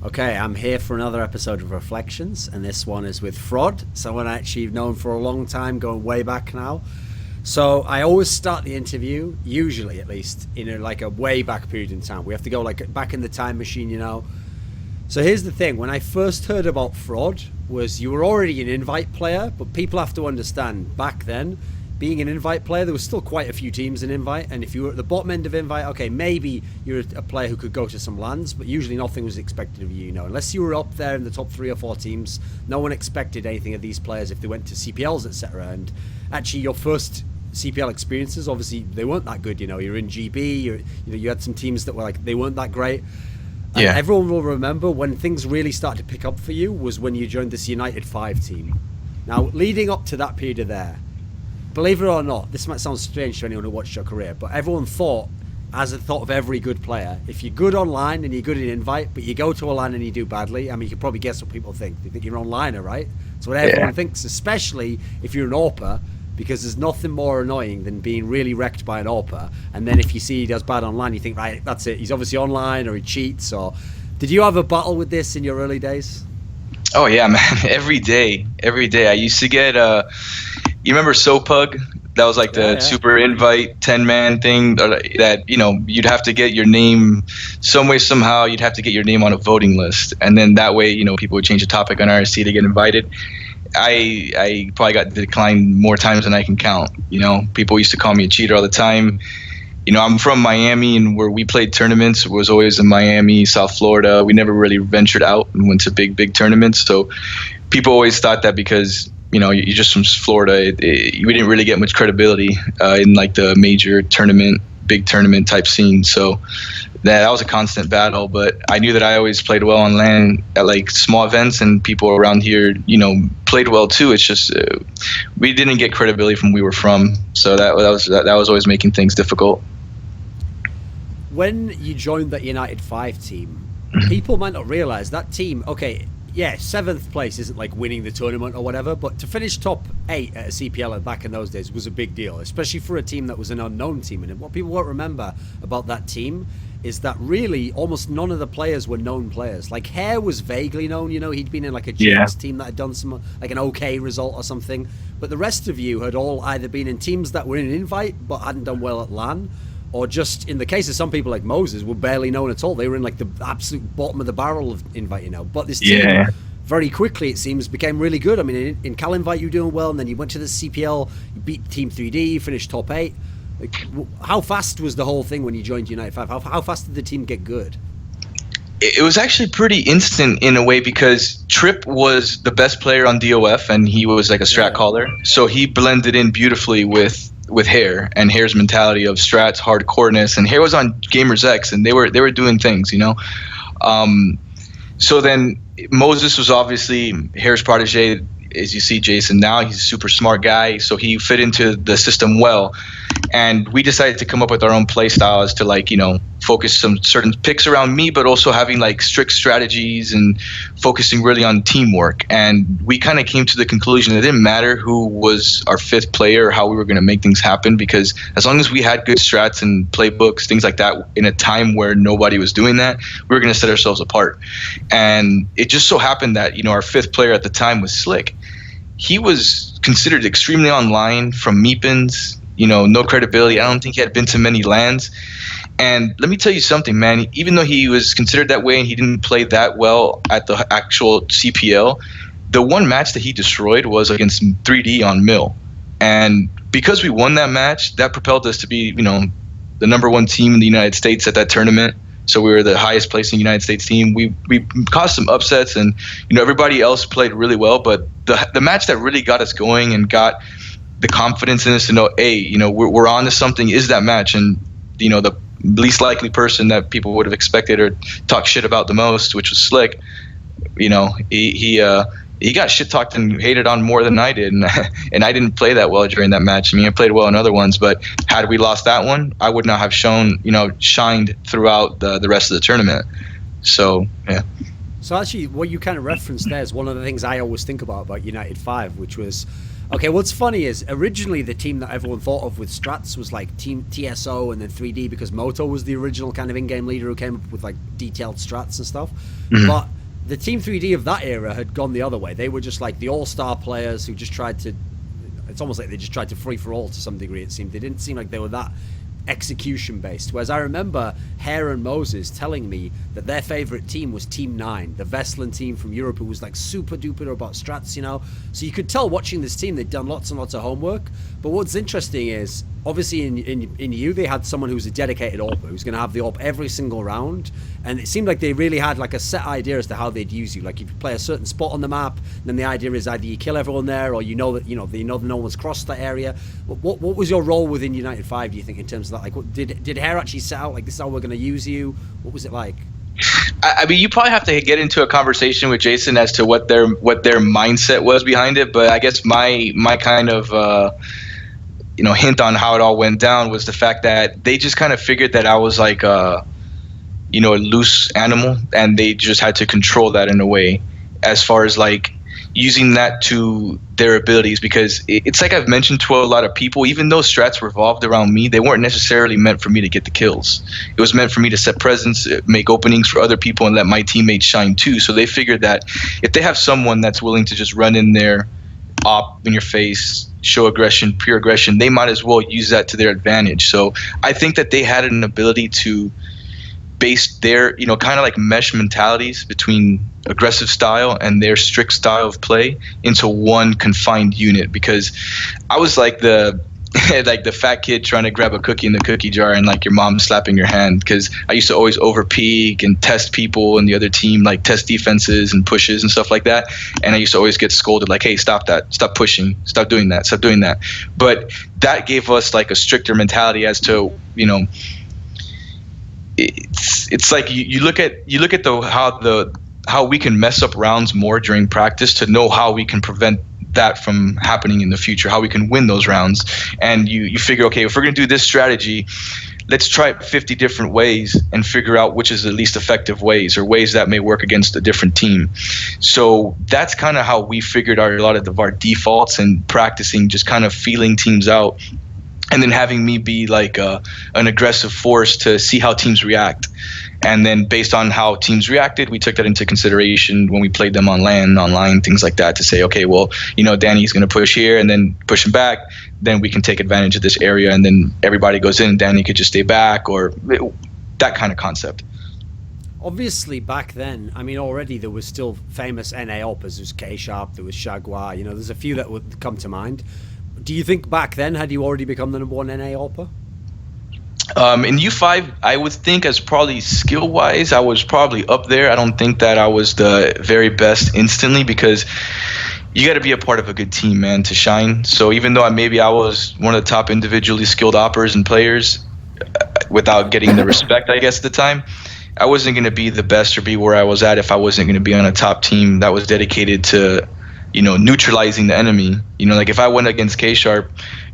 Okay, I'm here for another episode of Reflections, and this one is with fRoD, someone I actually known for a long time, going way back now. So I always start the interview, usually at least, in a way back period in time. We have to go like back in the time machine, you know. So here's the thing, when I first heard about fRoD, was you were already an invite player, but people have to understand, back then, being an invite player, there was still quite a few teams in invite, and if you were at the bottom end of invite, okay, maybe you're a player who could go to some lands, but usually nothing was expected of you, you know. Unless you were up there in the top 3 or 4 teams, no one expected anything of these players if they went to CPLs, etc. And actually, your first CPL experiences, obviously, they weren't that good, you know. You're in GB, you had some teams that were like, they weren't that great. And Yeah. everyone will remember when things really started to pick up for you was when you joined this United 5 team. Now, leading up to that period of there, believe it or not, this might sound strange to anyone who watched your career, but everyone thought, as a thought of every good player, if you're good online and you're good in invite, but you go to a LAN and you do badly, I mean, you can probably guess what people think. They think you're an onliner, right? That's what everyone thinks, especially if you're an AWPer, because there's nothing more annoying than being really wrecked by an AWPer, and then if you see he does bad online, you think, right, that's it, he's obviously online or he cheats. Or did you have a battle with this in your early days? Oh yeah, man. Every day. I used to get you remember SoPug? That was like the super invite 10-man thing that, you know, you'd have to get your name some way, somehow. You'd have to get your name on a voting list, and then that way, you know, people would change the topic on RSC to get invited. I probably got declined more times than I can count. You know, people used to call me a cheater all the time. You know, I'm from Miami, and where we played tournaments was always in Miami, South Florida. We never really ventured out and went to big tournaments. So people always thought that because, you know, you're just from Florida, we didn't really get much credibility in like the major tournament, big tournament type scene. So that was a constant battle. But I knew that I always played well on LAN at like small events, and people around here, you know, played well too. It's just we didn't get credibility from where we were from. So that was always making things difficult. When you joined that United 5 team, people might not realize that team, okay, yeah, 7th place isn't like winning the tournament or whatever, but to finish top 8 at a CPL back in those days was a big deal, especially for a team that was an unknown team. And what people won't remember about that team is that really almost none of the players were known players. Like Hare was vaguely known, you know, he'd been in like a GX team that had done some, like an okay result or something. But the rest of you had all either been in teams that were in invite but hadn't done well at LAN, or just, in the case of some people like Moses, were barely known at all. They were in like the absolute bottom of the barrel of invite, you know. But this team, very quickly, it seems, became really good. I mean, in Cal Invite, you were doing well, and then you went to the CPL, you beat Team 3D, you finished top 8. Like, how fast was the whole thing when you joined United 5? How fast did the team get good? It was actually pretty instant in a way, because Trip was the best player on DOF, and he was like a strat caller. So he blended in beautifully with Hare and Hare's mentality of strats, hardcoreness, and Hare was on Gamers X, and they were doing things, you know. So then Moses was obviously Hare's protege. As you see, Jason, now he's a super smart guy, so he fit into the system well. And we decided to come up with our own play styles to, like, you know, focus some certain picks around me, but also having like strict strategies and focusing really on teamwork. And we kind of came to the conclusion that it didn't matter who was our 5th player or how we were going to make things happen, because as long as we had good strats and playbooks, things like that, in a time where nobody was doing that, we were going to set ourselves apart. And it just so happened that, you know, our 5th player at the time was Slick. He was considered extremely online from Meepins, you know, no credibility. I don't think he had been to many LANs. And let me tell you something, man, even though he was considered that way and he didn't play that well at the actual CPL, the one match that he destroyed was against 3D on Mill. And because we won that match, that propelled us to be, you know, the #1 team in the United States at that tournament. So we were the highest placing United States team. We caused some upsets, and, you know, everybody else played really well. But the match that really got us going and got the confidence in us to know, hey, you know, we're on to something, is that match. And, you know, the least likely person that people would have expected or talk shit about the most, which was Slick, you know, he got shit talked and hated on more than I did, and I didn't play that well during that match. I mean, I played well in other ones, but had we lost that one, I would not have shined throughout the rest of the tournament. So yeah. So actually, what you kind of referenced there is one of the things I always think about United 5, which was, Okay, what's funny is originally the team that everyone thought of with strats was like Team TSO and then 3D because Moto was the original kind of in-game leader who came up with like detailed strats and stuff. But the Team 3D of that era had gone the other way. They were just like the all-star players who just tried to, it's almost like they just tried to free-for-all to some degree, it seemed. They didn't seem like they were that execution based. Whereas I remember Hare and Moses telling me that their favorite team was Team 9, the Vestlin team from Europe, who was like super duper about strats, you know. So you could tell watching this team they'd done lots and lots of homework. But what's interesting is obviously in you they had someone who was a dedicated AWPer who's going to have the AWP every single round, and it seemed like they really had like a set idea as to how they'd use you. Like if you play a certain spot on the map, then the idea is either you kill everyone there or you know that no one's crossed that area. What was your role within United 5, do you think, in terms of that? Like what, did Hare actually set out like this is how we're going to use you? What was it like? I mean, you probably have to get into a conversation with Jason as to what their mindset was behind it. But I guess my kind of hint on how it all went down was the fact that they just kind of figured that I was like a loose animal, and they just had to control that in a way, as far as like using that to their abilities, because it's like I've mentioned to a lot of people, even though strats revolved around me, they weren't necessarily meant for me to get the kills. It was meant for me to set presence, make openings for other people, and let my teammates shine too. So they figured that if they have someone that's willing to just run in there, op in your face, show aggression, pure aggression, they might as well use that to their advantage. So I think that they had an ability to base their, kind of like mesh mentalities between aggressive style and their strict style of play into one confined unit, because I was like the like the fat kid trying to grab a cookie in the cookie jar and like your mom slapping your hand, because I used to always over peek and test people in the other team, like test defenses and pushes and stuff like that, and I used to always get scolded like, hey, stop that, stop pushing, stop doing that. But that gave us like a stricter mentality as to, it's like you look at how we can mess up rounds more during practice to know how we can prevent that from happening in the future, how we can win those rounds. And you figure, okay, if we're going to do this strategy, let's try it 50 different ways and figure out which is the least effective ways, or ways that may work against a different team. So that's kind of how we figured out a lot of our defaults, and practicing just kind of feeling teams out, and then having me be like an aggressive force to see how teams react. And then based on how teams reacted, we took that into consideration when we played them on LAN, online, things like that, to say, okay, well, Danny's going to push here and then push him back. Then we can take advantage of this area, and then everybody goes in, Danny could just stay back, or that kind of concept. Obviously, back then, I mean, already there was still famous NA AWPers. There was ksharp, there was Shagwa, there's a few that would come to mind. Do you think back then, had you already become the #1 NA AWPer? In U5, I would think as probably skill-wise, I was probably up there. I don't think that I was the very best instantly, because you got to be a part of a good team, man, to shine. So even though maybe I was one of the top individually skilled oppers and players, without getting the respect, I guess, at the time, I wasn't going to be the best or be where I was at if I wasn't going to be on a top team that was dedicated to neutralizing the enemy. Like if I went against ksharp,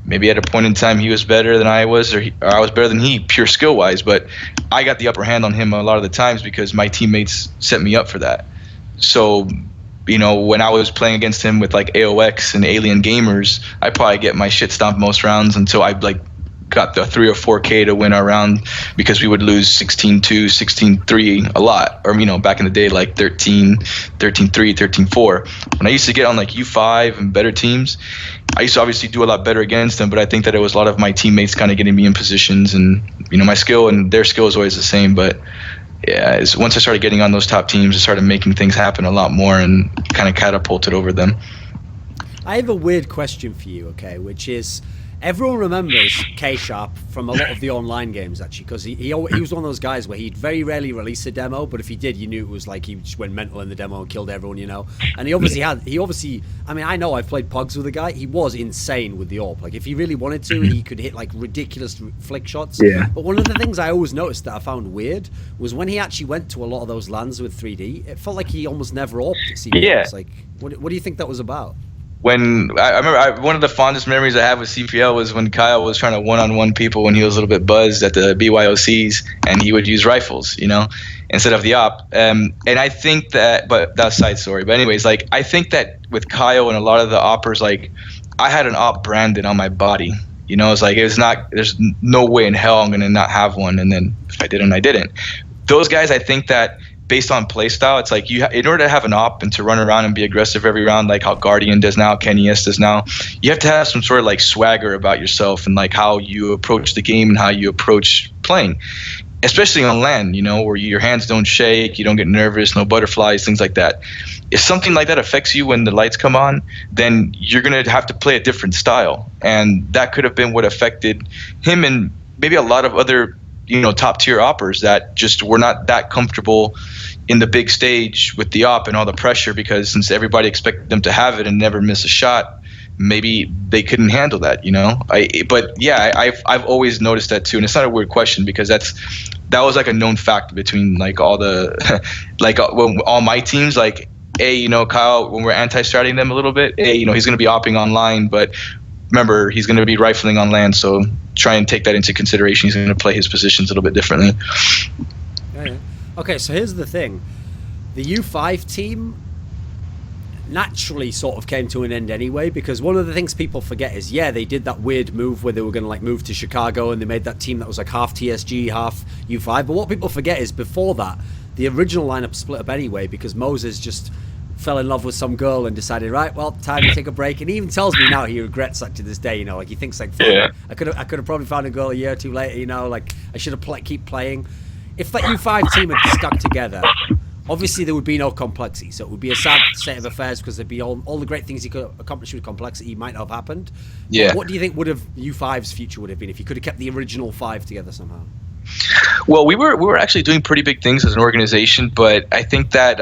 maybe at a point in time he was better than I was, or I was better than he, pure skill wise, but I got the upper hand on him a lot of the times because my teammates set me up for that. So when I was playing against him with like AOX and Alien Gamers, I probably get my shit stomped most rounds until I like got the 3 or 4K to win our round, because we would lose 16-2, 16-3 a lot, or back in the day like 13-3, 13-4. When I used to get on like U5 and better teams, I used to obviously do a lot better against them, but I think that it was a lot of my teammates kind of getting me in positions, and my skill and their skill is always the same. But yeah, once I started getting on those top teams, I started making things happen a lot more and kind of catapulted over them. I have a weird question for you, okay, which is, everyone remembers ksharp from a lot of the online games, actually, because he was one of those guys where he'd very rarely release a demo, but if he did, you knew it was like he just went mental in the demo and killed everyone, And he obviously, I mean, I know I've played pugs with the guy. He was insane with the AWP. Like if he really wanted to, he could hit like ridiculous flick shots. Yeah. But one of the things I always noticed that I found weird was when he actually went to a lot of those lands with 3D, it felt like he almost never AWPed at CPL. Yeah. Like, what do you think that was about? When I remember, one of the fondest memories I have with CPL was when Kyle was trying to one-on-one people when he was a little bit buzzed at the BYOCs, and he would use rifles, instead of the op. And I think that, but that's a side story. But anyways, like I think that with Kyle and a lot of the oppers, like I had an op branded on my body. You know, it's like there's no way in hell I'm gonna not have one. And then if I didn't, I didn't. Those guys, I think that based on play style, it's like in order to have an op and to run around and be aggressive every round, like how Guardian does now, Kenny S does now, you have to have some sort of like swagger about yourself and like how you approach the game and how you approach playing. Especially on land, you know, where your hands don't shake, you don't get nervous, no butterflies, things like that. If something like that affects you when the lights come on, then you're going to have to play a different style. And that could have been what affected him and maybe a lot of other, you know, top tier oppers that just were not that comfortable in the big stage with the op and all the pressure, because since everybody expected them to have it and never miss a shot, maybe they couldn't handle that, you know. I've always noticed that too, and it's not a weird question because that was like a known fact between like all the like all my teams. Like, you know, Kyle, when we're anti-stratting them a little bit, you know, he's going to be opping online, but remember he's going to be rifling on land, so try and take that into consideration. He's going to play his positions a little bit differently. Yeah. Okay, so here's the thing: the U5 team naturally sort of came to an end anyway, because one of the things people forget is, yeah, they did that weird move where they were going to like move to Chicago and they made that team that was like half TSG, half U5. But what people forget is before that, the original lineup split up anyway because Moses just fell in love with some girl and decided, right, well, time to take a break. And he even tells me now he regrets that to this day, you know, like he thinks like, yeah, I could have probably found a girl a year or two later, you know, like I should have keep playing. If that U5 team had stuck together, obviously there would be no complexity, so it would be a sad state of affairs because there'd be all the great things you could accomplish with complexity might not have happened. Yeah. What do you think would have U5's future would have been if you could have kept the original 5 together somehow? Well, we were actually doing pretty big things as an organization, but I think that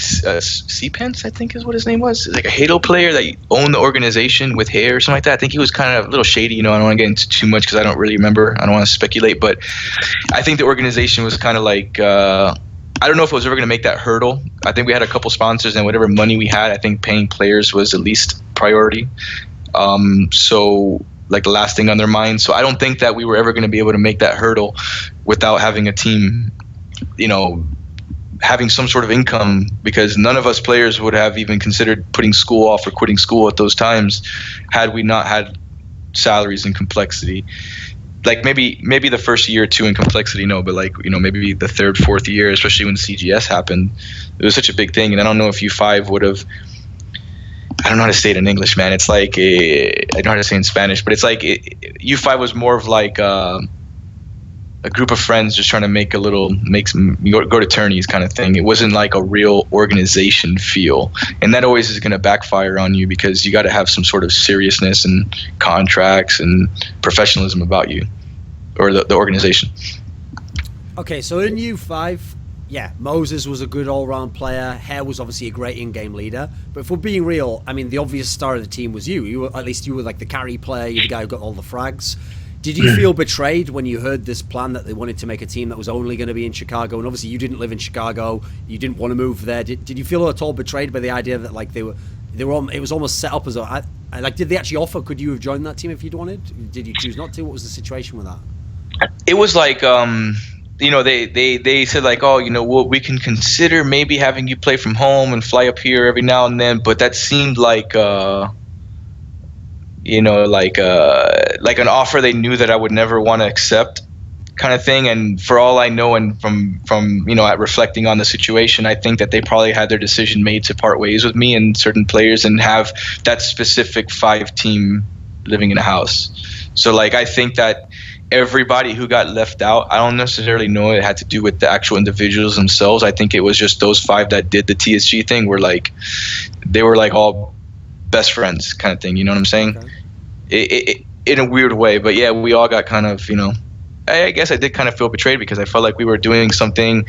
C-Pence, I think is what his name was, like a Halo player that owned the organization with hair or something like that. I think he was kind of a little shady, you know. I don't want to get into too much because I don't really remember. I don't want to speculate, but I think the organization was kind of like, I don't know if it was ever going to make that hurdle. I think we had a couple sponsors, and whatever money we had, I think paying players was at least priority. So like the last thing on their mind. So I don't think that we were ever going to be able to make that hurdle without having a team, you know, having some sort of income, because none of us players would have even considered putting school off or quitting school at those times had we not had salaries and complexity. Like maybe the first year or two in complexity, no, but like, you know, maybe the third, fourth year, especially when CGS happened, it was such a big thing. And I don't know if U5 would have, I don't know how to say it in English, man. It's like I don't know how to say it in Spanish, but it's like U5 was more of like a group of friends just trying to make some go to tourneys kind of thing. It wasn't like a real organization feel, and that always is going to backfire on you because you got to have some sort of seriousness and contracts and professionalism about you or the organization. Okay, so in U5, yeah, Moses was a good all-round player. Hare was obviously a great in-game leader. But if we're being real, I mean, the obvious star of the team was you. You were like the carry player. You're the guy who got all the frags. Did you feel betrayed when you heard this plan that they wanted to make a team that was only going to be in Chicago? And obviously you didn't live in Chicago. You didn't want to move there. Did you feel at all betrayed by the idea that like they were on, it was almost set up as a, like, did they actually offer, could you have joined that team if you'd wanted? Did you choose not to? What was the situation with that? It was like, you know, they said like, oh, you know, we can consider maybe having you play from home and fly up here every now and then. But that seemed like, you know, like an offer they knew that I would never want to accept, kind of thing. And for all I know, and from you know, at reflecting on the situation, I think that they probably had their decision made to part ways with me and certain players and have that specific 5 team living in a house. So like, I think that everybody who got left out, I don't necessarily know it had to do with the actual individuals themselves. I think it was just those 5 that did the TSG thing were like, they were like all best friends kind of thing, you know what I'm saying? Okay. It in a weird way, but yeah, we all got kind of, you know, I guess I did kind of feel betrayed because I felt like we were doing something,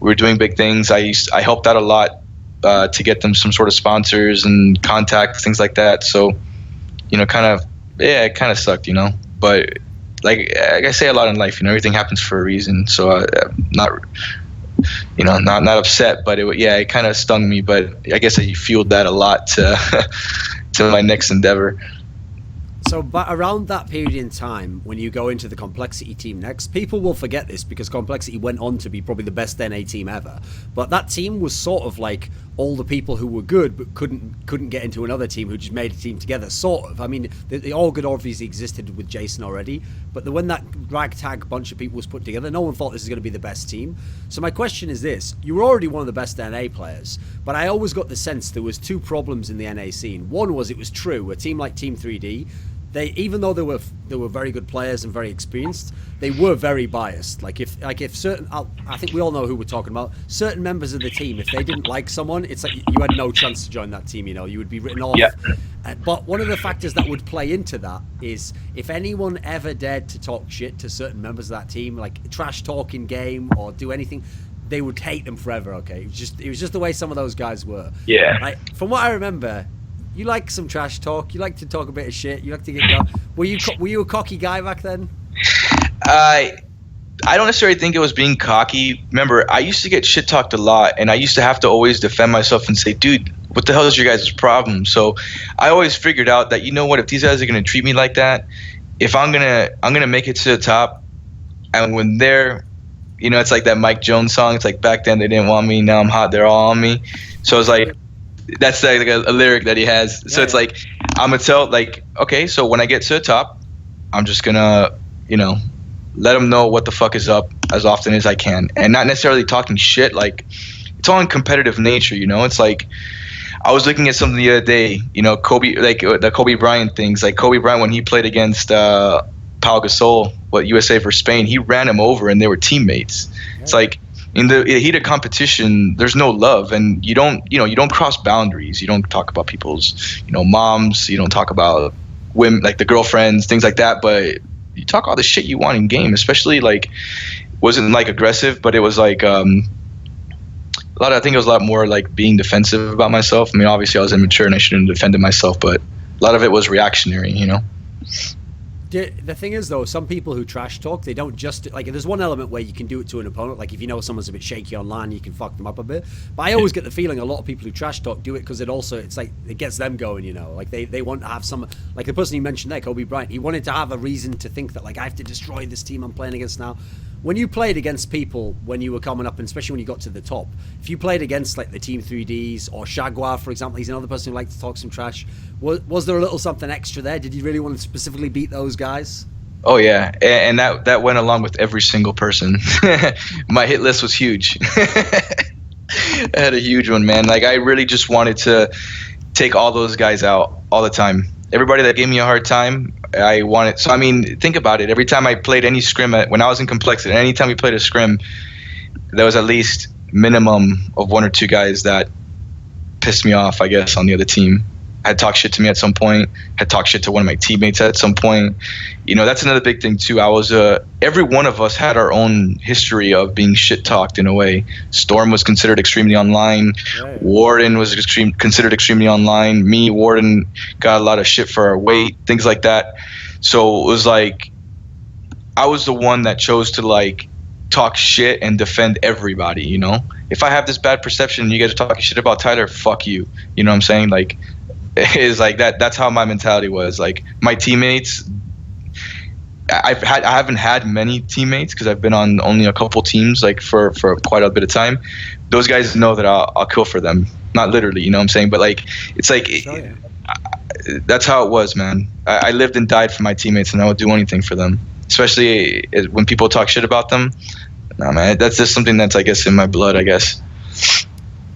we were doing big things. I helped out a lot to get them some sort of sponsors and contacts, things like that. So, you know, kind of, yeah, it kind of sucked, you know, but like I say a lot in life, you know, everything happens for a reason. So I'm not, you know, not upset, but it kind of stung me, but I guess I fueled that a lot to my next endeavor. So, but around that period in time, when you go into the Complexity team next, people will forget this because Complexity went on to be probably the best NA team ever. But that team was sort of like all the people who were good but couldn't get into another team who just made a team together, sort of. I mean, the org obviously existed with Jason already, but when that ragtag bunch of people was put together, no one thought this was going to be the best team. So my question is this: you were already one of the best NA players, but I always got the sense there was two problems in the NA scene. One was, it was true, a team like Team 3D, they, even though they were very good players and very experienced, they were very biased. Like if certain, I think we all know who we're talking about. Certain members of the team, if they didn't like someone, it's like you had no chance to join that team. You know, you would be written off. Yeah. But one of the factors that would play into that is if anyone ever dared to talk shit to certain members of that team, like trash talk in game or do anything, they would hate them forever. Okay, it was just the way some of those guys were. Yeah. Like, from what I remember, you like some trash talk. You like to talk a bit of shit. You like to get going. Were you a cocky guy back then? I don't necessarily think it was being cocky. Remember, I used to get shit talked a lot, and I used to have to always defend myself and say, dude, what the hell is your guys' problem? So I always figured out that, you know what, if these guys are gonna treat me like that, if I'm gonna make it to the top, and when they're, you know, it's like that Mike Jones song. It's like, back then they didn't want me, now I'm hot, they're all on me. So it's like, that's like a lyric that he has. So it's like, I'm gonna tell, like, okay, so when I get to the top, I'm just gonna, you know, let them know what the fuck is up as often as I can, and not necessarily talking shit. Like, it's all in competitive nature, you know. It's like, I was looking at something the other day, you know, Kobe, like the Kobe Bryant things. Like Kobe Bryant, when he played against Pau Gasol, USA for Spain, he ran him over, and they were teammates. It's like, in the heat of competition, there's no love, and you don't cross boundaries. You don't talk about people's, you know, moms. You don't talk about women, like the girlfriends, things like that. But you talk all the shit you want in game, especially like, wasn't like aggressive, but it was like I think it was a lot more like being defensive about myself. I mean, obviously I was immature and I shouldn't have defended myself, but a lot of it was reactionary, you know. The thing is, though, some people who trash talk, they don't just, like, there's one element where you can do it to an opponent. Like, if you know someone's a bit shaky online, you can fuck them up a bit. But I always get the feeling a lot of people who trash talk do it because it's like, it gets them going, you know. Like, they want to have some, like the person you mentioned there, Kobe Bryant, he wanted to have a reason to think that, like, I have to destroy this team I'm playing against now. When you played against people when you were coming up, and especially when you got to the top, if you played against, like, the Team 3Ds or Shagwar, for example, he's another person who likes to talk some trash, was there a little something extra there? Did you really want to specifically beat those guys? Oh yeah, and that went along with every single person. My hit list was huge. I had a huge one, man. Like, I really just wanted to take all those guys out all the time. Everybody that gave me a hard time, I wanted. So I mean, think about it. Every time I played any scrim, when I was in complexity, anytime we played a scrim, there was at least minimum of one or two guys that pissed me off, I guess, on the other team. Had talked shit to me at some point, had talked shit to one of my teammates at some point. You know, that's another big thing too. Every one of us had our own history of being shit talked in a way. Storm was considered extremely online. Right. Warden was considered extremely online. Me, Warden, got a lot of shit for our weight, things like that. So it was like, I was the one that chose to like talk shit and defend everybody, you know? If I have this bad perception and you guys are talking shit about Tyler, fuck you. You know what I'm saying? Like, is like that. That's how my mentality was. Like, my teammates, I haven't had many teammates because I've been on only a couple teams, like for quite a bit of time. Those guys know that I'll kill for them. Not literally, you know what I'm saying? But like, it's like, that's how it was, man. I lived and died for my teammates, and I would do anything for them. Especially when people talk shit about them. Nah, man, that's just something that's, I guess, in my blood, I guess.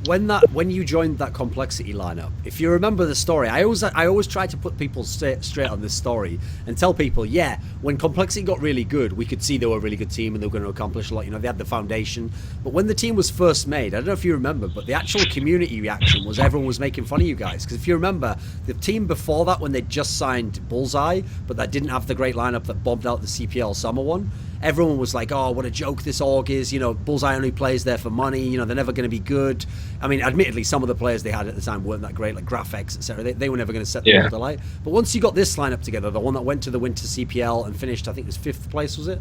When you joined that complexity lineup, if you remember the story, I always try to put people straight on this story and tell people, yeah, when complexity got really good, we could see they were a really good team and they were going to accomplish a lot. You know, they had the foundation. But when the team was first made, I don't know if you remember, but the actual community reaction was everyone was making fun of you guys. Because if you remember, the team before that, when they just signed Bullseye, but that didn't have the great lineup that bombed out the CPL summer one, everyone was like, oh, what a joke this org is. You know, Bullseye only plays there for money. You know, they're never going to be good. I mean, admittedly, some of the players they had at the time weren't that great, like Graphics, etc. They were never going to set the world alight. But once you got this lineup together, the one that went to the Winter CPL and finished, I think it was 5th place, was it?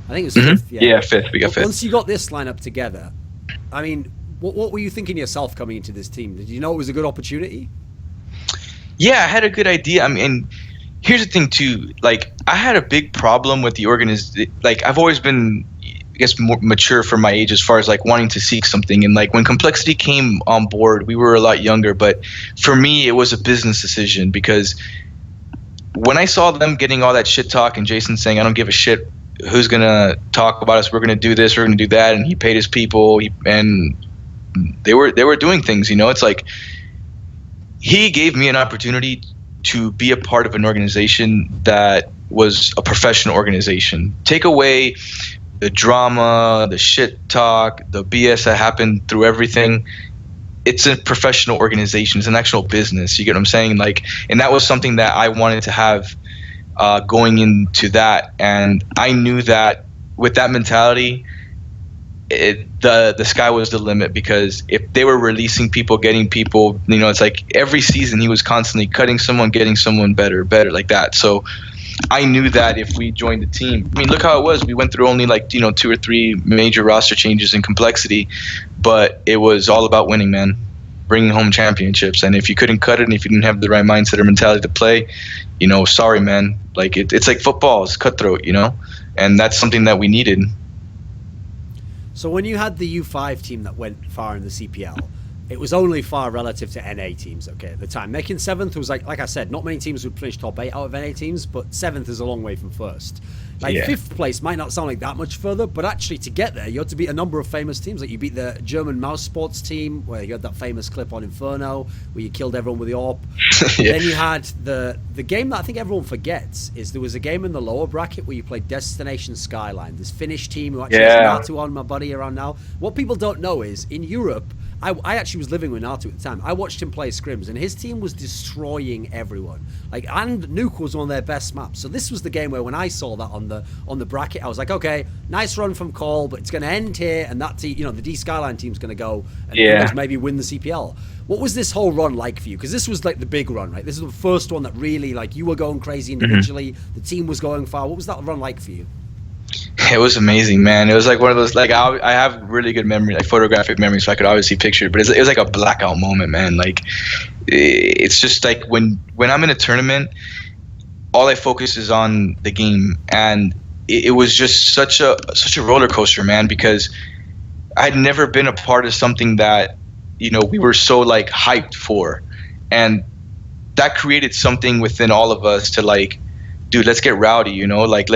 I think it was 5th. Yeah, 5th. We got 5th. Once you got this lineup together, I mean, what were you thinking yourself coming into this team? Did you know it was a good opportunity? Yeah, I had a good idea. I mean, here's the thing too. Like, I had a big problem with the organization. Like, I've always been guess more mature for my age as far as like wanting to seek something. And like when Complexity came on board, we were a lot younger, but for me it was a business decision, because when I saw them getting all that shit talk and Jason saying, I don't give a shit who's gonna talk about us, we're gonna do this, we're gonna do that, and he paid his people, and they were doing things, it's like he gave me an opportunity to be a part of an organization that was a professional organization. Take away the drama, the shit talk, the BS that happened through everything. It's a professional organization. It's an actual business. You get what I'm saying? Like, and that was something that I wanted to have going into that. And I knew that with that mentality, the sky was the limit, because if they were releasing people, getting people, it's like every season he was constantly cutting someone, getting someone better like that. So I knew that if we joined the team, I mean, look how it was. We went through only like, 2 or 3 major roster changes in Complexity, but it was all about winning, man, bringing home championships. And if you couldn't cut it, and if you didn't have the right mindset or mentality to play, sorry, man. Like it's like football, it's cutthroat, and that's something that we needed. So when you had the U5 team that went far in the CPL, it was only far relative to NA teams, okay, at the time. Making 7th was like I said, not many teams would finish top 8 out of NA teams, but 7th is a long way from first. Like 5th place might not sound like that much further, but actually to get there, you had to beat a number of famous teams. Like you beat the German mouse sports team, where you had that famous clip on Inferno, where you killed everyone with the AWP. Then you had the game that I think everyone forgets is there was a game in the lower bracket where you played Destination Skyline, this Finnish team who actually has Natu on, my buddy around now. What people don't know is in Europe, I actually was living with Natu at the time. I watched him play scrims, and his team was destroying everyone. And Nuke was one of their best maps. So this was the game where when I saw that on the bracket, I was like, okay, nice run from Call, but it's going to end here, and that team, the D Skyline team's going to go and maybe win the CPL. What was this whole run like for you? Because this was like the big run, right? This is the first one that really, like, you were going crazy individually. The team was going far. What was that run like for you? It was amazing, man. It was like one of those, like, I have really good memory, like photographic memory, so I could obviously picture it, but it was like a blackout moment, man. Like, it's just like when I'm in a tournament, all I focus is on the game, and it was just such a roller coaster, man, because I'd never been a part of something that, we were so like hyped for, and that created something within all of us to like, dude, let's get rowdy, like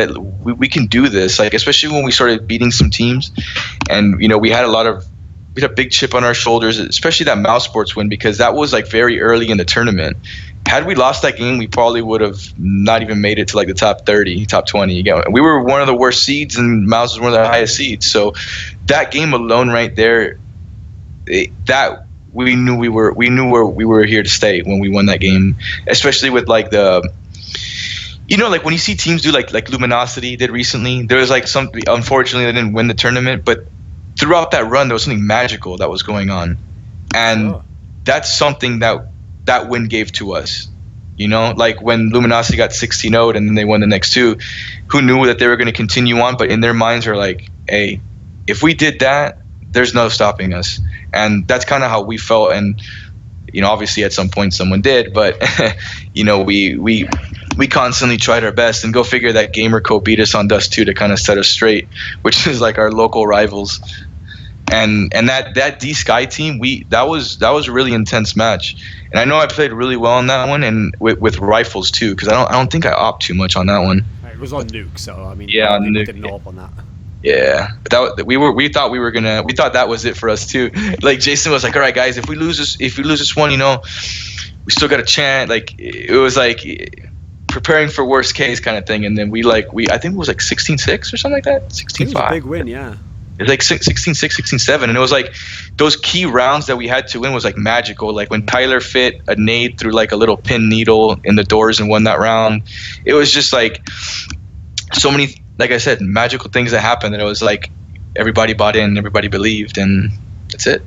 we can do this, like, especially when we started beating some teams, and we had a big chip on our shoulders, especially that mouse sports win, because that was like very early in the tournament. Had we lost that game, we probably would have not even made it to like the top 30, top 20. We were one of the worst seeds, and mouse was one of the highest seeds. So that game alone right there, that we knew where we were here to stay when we won that game, especially with like the, like when you see teams do like Luminosity did recently, there was like something, unfortunately they didn't win the tournament, but throughout that run there was something magical that was going on, and that's something that win gave to us. Like when Luminosity got 16-0'd and then they won the next 2, who knew that they were going to continue on, but in their minds are like, hey, if we did that, there's no stopping us. And that's kind of how we felt. And obviously at some point someone did, but we constantly tried our best, and go figure that Gamer Co beat us on Dust 2 to kind of set us straight, which is like our local rivals. And that D Sky team, that was a really intense match. And I know I played really well on that one, and with rifles too, because I don't think I opt too much on that one. It was on Nuke, so I mean, on Nuke, didn't op on that. Yeah, but we thought that was it for us too. Like Jason was like, all right guys, if we lose this one, we still got a chance. Like it was like preparing for worst case kind of thing. And then I think it was like 16-6 or something like that. 16-5. It was a big win, yeah. It was like 16-6, 16-7, and it was like those key rounds that we had to win was like magical. Like when Tyler fit a nade through like a little pin needle in the doors and won that round. It was just like so many, like I said, magical things that happened, and it was like everybody bought in, everybody believed, and that's it.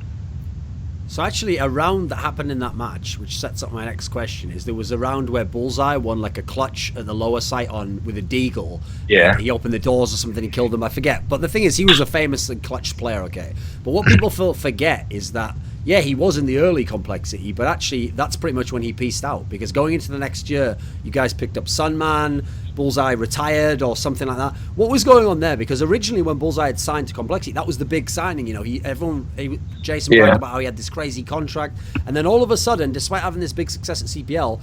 So actually a round that happened in that match, which sets up my next question, is there was a round where Bullseye won like a clutch at the lower site with a deagle. Yeah. He opened the doors or something and killed them, I forget. But the thing is, he was a famous and clutch player, okay? But what people forget is that, yeah, he was in the early complexity, but actually that's pretty much when he pieced out, because going into the next year, you guys picked up Sunman, Bullseye retired or something like that. What was going on there? Because originally when Bullseye had signed to Complexity, that was the big signing. You know, Jason bragged about how he had this crazy contract, and then all of a sudden, despite having this big success at CPL,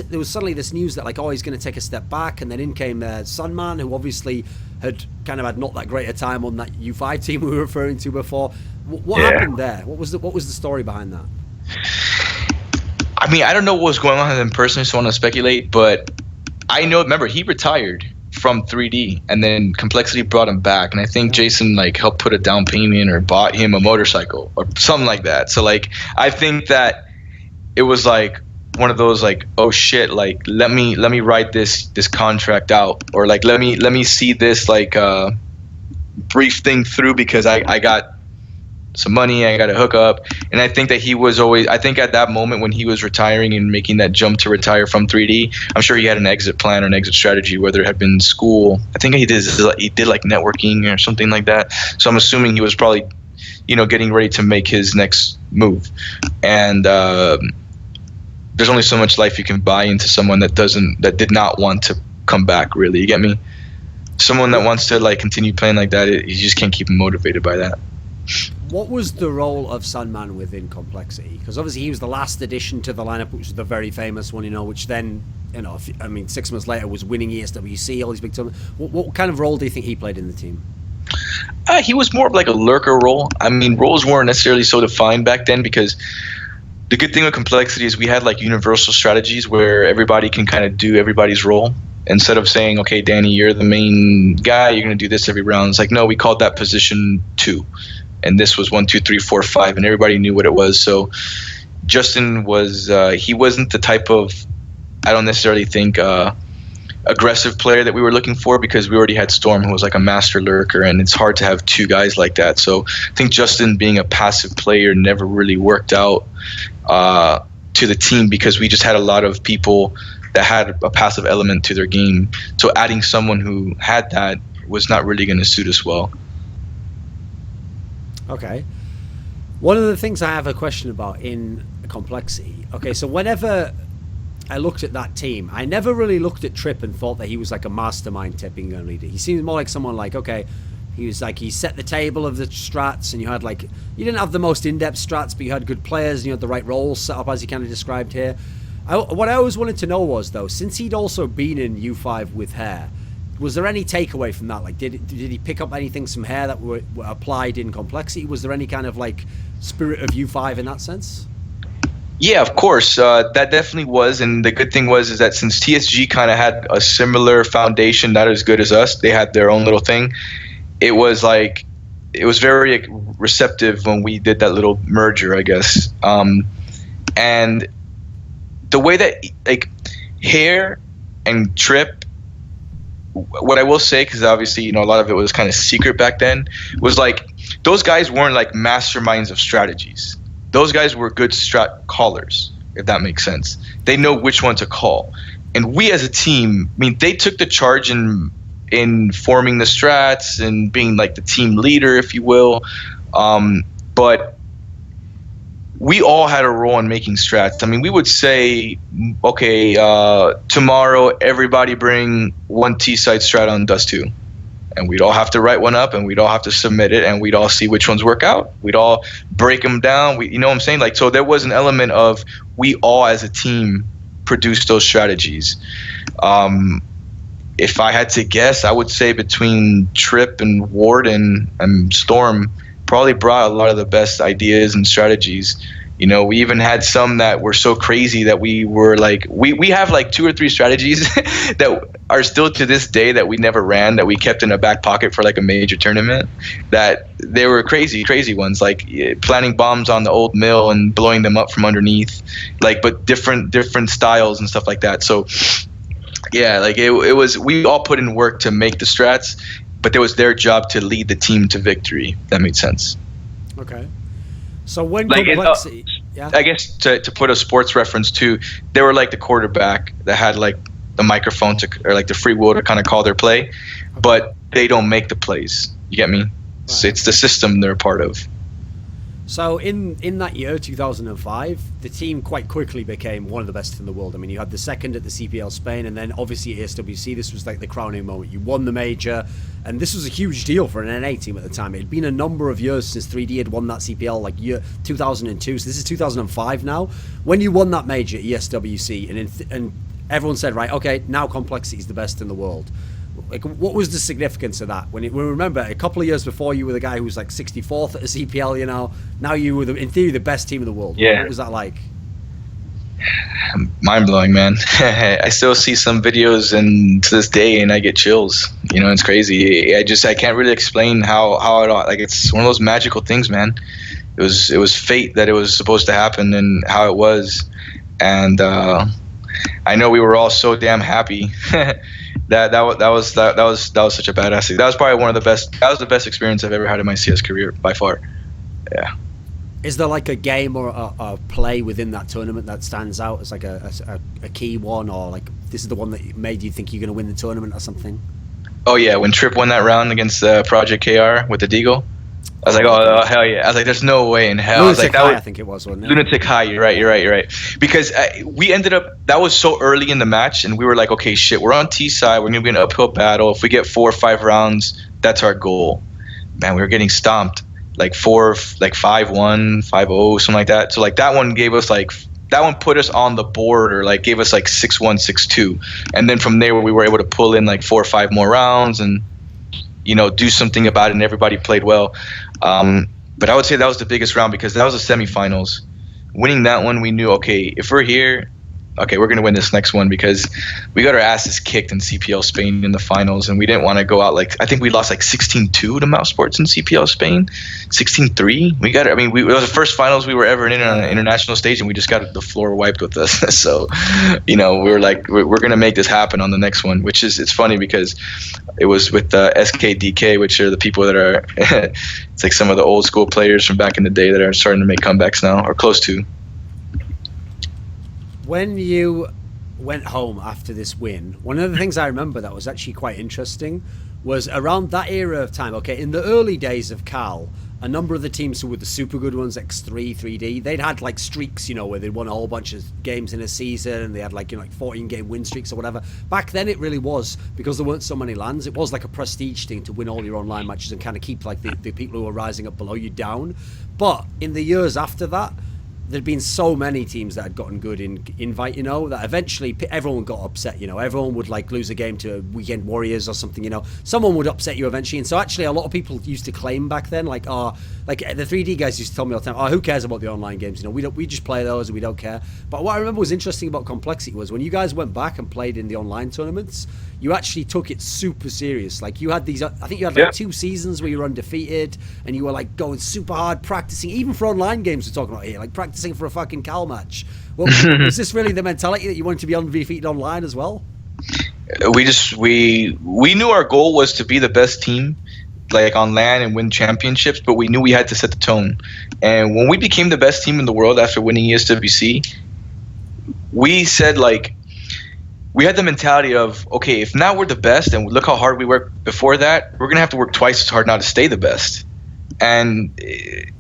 there was suddenly this news that like, oh, he's going to take a step back, and then in came Sunman, who obviously had kind of had not that great a time on that U5 team we were referring to before. What happened there? What was the story behind that? I mean, I don't know what was going on with him personally, so I want to speculate, but I know, remember, he retired from 3D, and then Complexity brought him back, and I think Jason like helped put a down payment or bought him a motorcycle or something like that. So like, I think that it was like one of those like, oh shit, like let me write this contract out, or like let me see this like brief thing through, because I got some money, I got to hook up. And I think that he was always, I think at that moment when he was retiring and making that jump to retire from 3D, I'm sure he had an exit plan or an exit strategy, whether it had been school. I think he did like networking or something like that. So I'm assuming he was probably, you know, getting ready to make his next move. And there's only so much life you can buy into someone that did not want to come back, really. You get me? Someone that wants to like continue playing like that, you just can't keep him motivated by that. What was the role of Sunman within Complexity? Because obviously he was the last addition to the lineup, which was the very famous one, you know, which then, you know, 6 months later was winning ESWC, all these big tournaments. What kind of role do you think he played in the team? He was more of like a lurker role. I mean, roles weren't necessarily so defined back then, because the good thing with Complexity is we had like universal strategies where everybody can kind of do everybody's role. Instead of saying, okay, Danny, you're the main guy, you're going to do this every round. It's like, no, we called that position 2. And this was 1, 2, 3, 4, 5, and everybody knew what it was. So Justin was he wasn't the type of, I don't necessarily think, aggressive player that we were looking for, because we already had Storm, who was like a master lurker, and it's hard to have 2 guys like that. So I think Justin being a passive player never really worked out to the team, because we just had a lot of people that had a passive element to their game. So adding someone who had that was not really going to suit us well. Okay. One of the things I have a question about in Complexity, okay, so whenever I looked at that team, I never really looked at Trip and thought that he was like a mastermind tipping gun leader. He seems more like someone like, okay, he set the table of the strats, and you had like, you didn't have the most in-depth strats, but you had good players, and you had the right roles set up as you kind of described here. What I always wanted to know was, though, since he'd also been in U5 with Hair, was there any takeaway from that? Like, did he pick up anything from Hair that were applied in Complexity? Was there any kind of like spirit of U5 in that sense? Yeah, of course. That definitely was. And the good thing is that since TSG kind of had a similar foundation, not as good as us, they had their own little thing. It was very receptive when we did that little merger, I guess. And the way that like Hair and Trip, what I will say, because obviously, you know, a lot of it was kind of secret back then, was like those guys weren't like masterminds of strategies. Those guys were good strat callers, if that makes sense. They know which one to call. And we as a team, I mean, they took the charge in forming the strats and being like the team leader, if you will. But we all had a role in making strats. I mean, we would say, okay, tomorrow everybody bring 1 T-side strat on Dust 2. And we'd all have to write one up, and we'd all have to submit it, and we'd all see which ones work out. We'd all break them down. You know what I'm saying? Like, so there was an element of we all as a team produced those strategies. If I had to guess, I would say between Trip and Ward and Storm probably brought a lot of the best ideas and strategies. You know, we even had some that were so crazy that we were like, we have like 2 or 3 strategies that are still to this day that we never ran, that we kept in a back pocket for like a major tournament, that they were crazy ones, like planting bombs on the old mill and blowing them up from underneath, like, but different styles and stuff like that. So yeah, like it was, we all put in work to make the strats, but it was their job to lead the team to victory. If that made sense. Okay. So when like Complexity, yeah. I guess to put a sports reference too, they were like the quarterback that had like the microphone or like the free will to kind of call their play, okay, but they don't make the plays. You get me? Right. So it's the system they're a part of. So in that year, 2005, the team quite quickly became one of the best in the world. I mean, you had the second at the CPL Spain, and then obviously at ESWC, this was like the crowning moment. You won the major, and this was a huge deal for an NA team at the time. It had been a number of years since 3D had won that CPL, like year 2002, so this is 2005 now. When you won that major at ESWC, and everyone said, right, okay, now Complexity is the best in the world. Like, what was the significance of that? When remember, a couple of years before, you were the guy who was like 64th at a CPL, you know. Now you were, in theory, the best team in the world. Yeah. What was that like? Mind-blowing, man. I still see some videos and to this day, and I get chills. You know, it's crazy. I can't really explain how it all, like, it's one of those magical things, man. It was fate that it was supposed to happen and how it was. And I know we were all so damn happy. That was such a badass thing. That was probably one of the best. That was the best experience I've ever had in my CS career by far. Yeah. Is there like a game or a play within that tournament that stands out as like a key one, or like this is the one that made you think you're going to win the tournament or something? Oh yeah, when Trip won that round against Project KR with the Deagle, I was like, oh hell yeah! I was like, there's no way in hell. Lunatic I was like, High, I think it was, wasn't it? Lunatic High. You're right. Because we ended up, that was so early in the match, and we were like, okay, shit, we're on T side. We're gonna be an uphill battle. If we get 4 or 5 rounds, that's our goal. Man, we were getting stomped like 5-1, 5-0, something like that. So like that one gave us that one put us on the board, or like gave us like 6-1, 6-2, and then from there we were able to pull in like 4 or 5 more rounds and, you know, do something about it, and everybody played well. But I would say that was the biggest round because that was the semifinals. Winning that one, we knew, okay, if we're here, okay, we're going to win this next one, because we got our asses kicked in CPL Spain in the finals, and we didn't want to go out like, I think we lost like 16-2 to Mouse Sports in CPL Spain, 16-3. We got it. I mean, it was the first finals we were ever in on an international stage, and we just got the floor wiped with us. So, you know, we were like, we're going to make this happen on the next one, which is, it's funny because it was with SKDK, which are the people that are, it's like some of the old school players from back in the day that are starting to make comebacks now, or close to. When you went home after this win, one of the things I remember that was actually quite interesting was around that era of time. Okay, in the early days of Cal, a number of the teams who were the super good ones, X3, 3D, they'd had like streaks, you know, where they'd won a whole bunch of games in a season, and they had like, you know, like 14-game win streaks or whatever. Back then, it really was, because there weren't so many LANs, it was like a prestige thing to win all your online matches and kind of keep like the people who were rising up below you down. But in the years after that, there'd been so many teams that had gotten good in invite, you know, that eventually everyone got upset, you know. Everyone would like lose a game to Weekend Warriors or something, you know. Someone would upset you eventually. And so actually a lot of people used to claim back then, like, like the 3D guys used to tell me all the time, who cares about the online games, you know, we just play those and we don't care. But what I remember was interesting about Complexity was when you guys went back and played in the online tournaments, you actually took it super serious. Like you had these, I think you had like 2 seasons where you were undefeated, and you were like going super hard practicing, even for online games we're talking about here, like practicing for a fucking Cal match. Well, was this really the mentality that you wanted to be undefeated online as well? We knew our goal was to be the best team, like on LAN, and win championships, but we knew we had to set the tone. And when we became the best team in the world after winning ESWC, we said, like, we had the mentality of, okay, if now we're the best and look how hard we worked before that, we're going to have to work twice as hard now to stay the best. And,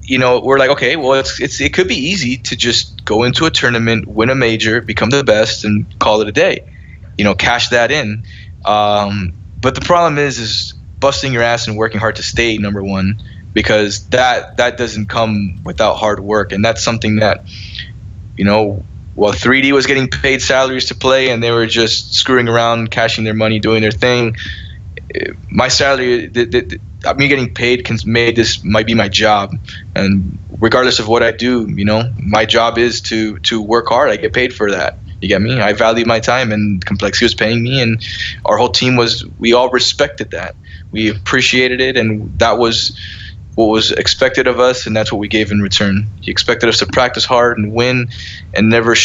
you know, we're like, okay, well, it could be easy to just go into a tournament, win a major, become the best, and call it a day. You know, cash that in. But the problem is busting your ass and working hard to stay number one, because that doesn't come without hard work. And that's something that, you know, while 3D was getting paid salaries to play and they were just screwing around, cashing their money, doing their thing, my salary, me getting paid might be my job. And regardless of what I do, you know, my job is to work hard. I get paid for that. You get me? I value my time, and Complexity was paying me, and our whole team we all respected that. We appreciated it, and that was what was expected of us, and that's what we gave in return. He expected us to practice hard and win, and never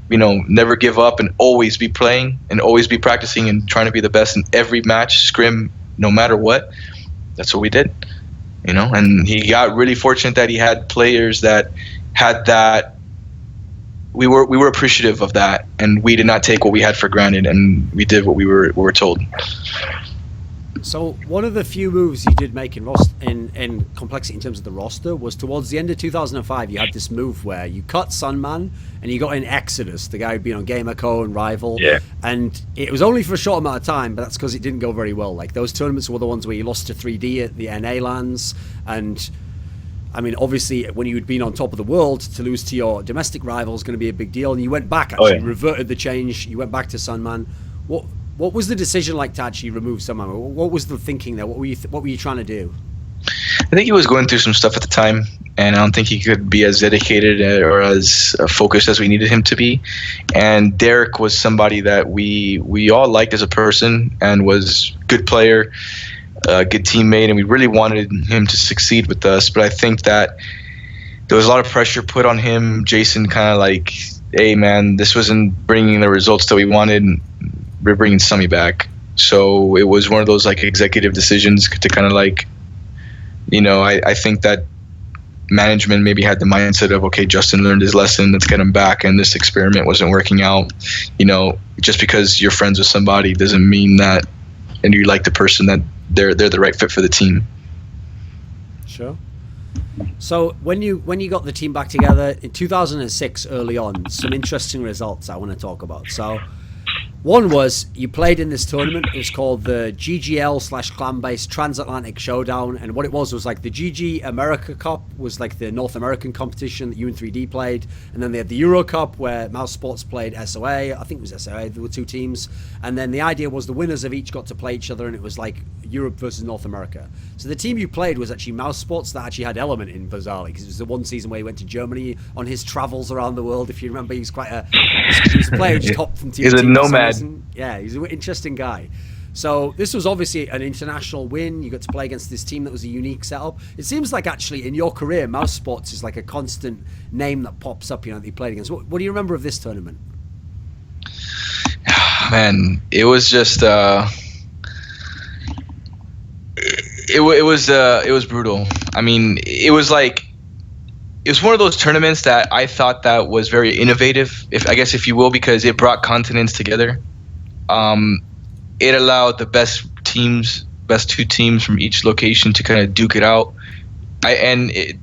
never give up, and always be playing and always be practicing and trying to be the best in every match, scrim, no matter what. That's what we did, you know. And he got really fortunate that he had players that had that. We were appreciative of that, and we did not take what we had for granted, and we did what we were told. So one of the few moves you did make in complexity in terms of the roster was towards the end of 2005. You had this move where you cut Sunman and you got in Exodus, the guy who'd been on Gamerco and Rival. Yeah. And it was only for a short amount of time, but that's because it didn't go very well. Like those tournaments were the ones where you lost to 3D at the NA lands, and I mean, obviously, when you'd been on top of the world, to lose to your domestic rival is going to be a big deal. And you went back, actually, reverted the change. You went back to Sunman. What was the decision like to actually remove Sunman? What was the thinking there? What were you trying to do? I think he was going through some stuff at the time, and I don't think he could be as dedicated or as focused as we needed him to be. And Derek was somebody that we all liked as a person and was a good player, a good teammate, and we really wanted him to succeed with us. But I think that there was a lot of pressure put on him. Jason kind of like, hey, man, this wasn't bringing the results that we wanted. We're bringing Summy back. So it was one of those like executive decisions to kind of like, I think that management maybe had the mindset of, okay, Justin learned his lesson, let's get him back, and this experiment wasn't working out. Just because you're friends with somebody doesn't mean that, and you like the person, that they're the right fit for the team. Sure. So when you got the team back together in 2006, early on, some interesting results I want to talk about. So one was you played in this tournament. It was called the GGL/clan-based TransAtlantic Showdown, and what it was like the GG America Cup was like the North American competition that you and 3D played, and then they had the Euro Cup where Mouse Sports played SOA. I think it was SOA. There were two teams, and then the idea was the winners of each got to play each other, and it was like Europe versus North America. So the team you played was actually Mouse Sports, that actually had Element in bizarrely, because it was the one season where he went to Germany on his travels around the world. If you remember, he was he was a player who just hopped from team to team. He's a nomad. Yeah, he's an interesting guy. So this was obviously an international win. You got to play against this team that was a unique setup. It seems like actually in your career, Mouse Sports is like a constant name that pops up, that you played against. What do you remember of this tournament? Man, it was just it was brutal. I mean, it was one of those tournaments that I thought that was very innovative, if you will, because it brought continents together. It allowed the best two teams from each location to kind of duke it out.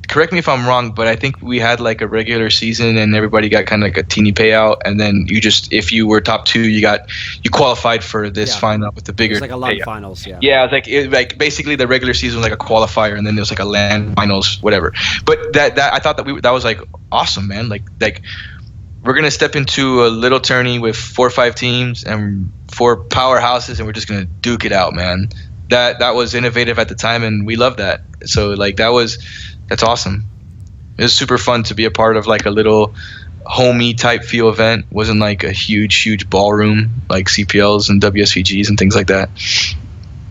Correct me if I'm wrong, but I think we had like a regular season and everybody got kind of like a teeny payout, and then if you were top two, you qualified for this final with the bigger. It was like a LAN finals, yeah. Yeah, it was like basically the regular season was like a qualifier, and then there was like a LAN finals, whatever. But that I thought that was like awesome, man. Like we're gonna step into a little tourney with 4 or 5 teams and 4 powerhouses, and we're just gonna duke it out, man. That was innovative at the time, and we loved that. So like that's awesome. It was super fun to be a part of like a little homey type feel event. It wasn't like a huge ballroom like CPLs and WSVGs and things like that.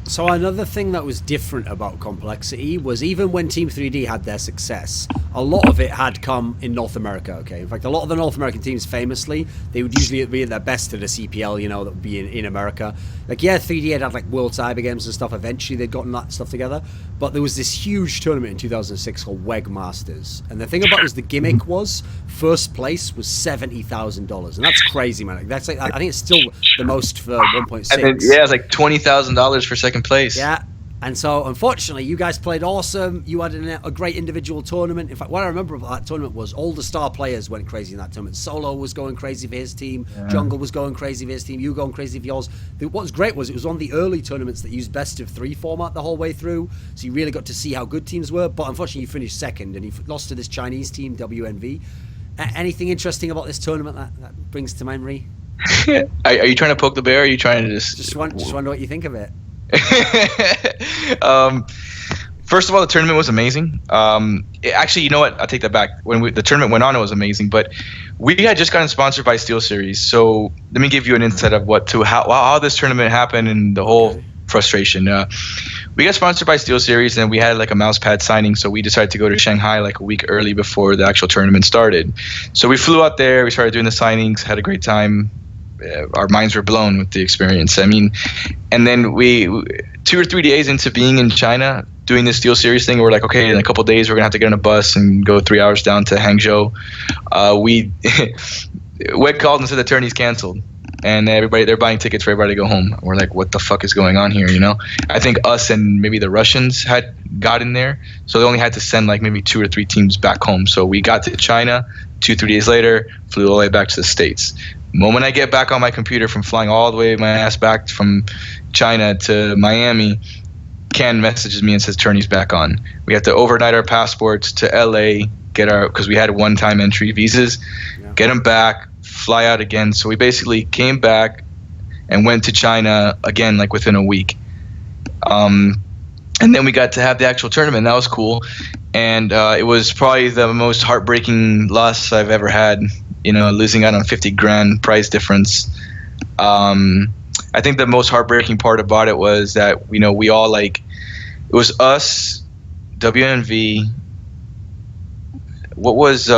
So another thing that was different about Complexity was even when Team 3D had their success, a lot of it had come in North America, okay? In fact, a lot of the North American teams, famously, they would usually be at their best at a CPL, that would be in America. Like, yeah, 3D had like World Cyber Games and stuff. Eventually, they'd gotten that stuff together. But there was this huge tournament in 2006 called WEG Masters. And the thing about it was the gimmick was first place was $70,000. And that's crazy, man. That's like, I think it's still the most for 1.6. Yeah, it's like $20,000 for second place. Yeah. And so, unfortunately, you guys played awesome. You had a great individual tournament. In fact, what I remember about that tournament was all the star players went crazy in that tournament. Solo was going crazy for his team. Yeah. Jungle was going crazy for his team. You going crazy for yours. What was great was it was one of the early tournaments that used best of 3 format the whole way through. So you really got to see how good teams were. But unfortunately, you finished second and you lost to this Chinese team, WNV. Anything interesting about this tournament that brings to memory? Are you trying to poke the bear, or are you trying to just wonder what you think of it? First of all, the tournament was amazing. Actually, you know what? I'll take that back. When the tournament went on, it was amazing. But we had just gotten sponsored by SteelSeries. So let me give you an insight of how this tournament happened and the whole frustration. We got sponsored by SteelSeries, and we had like a mouse pad signing. So we decided to go to Shanghai like a week early before the actual tournament started. So we flew out there. We started doing the signings. Had a great time. Our minds were blown with the experience. I mean, and then we 2 or 3 days into being in China doing this SteelSeries thing, we're like, okay, in a couple of days we're gonna have to get on a bus and go 3 hours down to Hangzhou. WEG called and said the tourney's canceled. and they're buying tickets for everybody to go home. We're like, what the fuck is going on here? I think us and maybe the Russians had got in there, so they only had to send like maybe 2 or 3 teams back home. So we got to China 2-3 days later, flew all the way back to the States. The moment I get back on my computer from flying all the way my ass back from China to Miami, Ken messages me and says Tourney's back on. We have to overnight our passports to LA, because we had one-time entry visas, get them back, fly out again. So we basically came back and went to China again, like within a week. And then we got to have the actual tournament. That was cool. And it was probably the most heartbreaking loss I've ever had, losing out on 50 grand prize difference. I think the most heartbreaking part about it was that, we all it was us, WNV, what was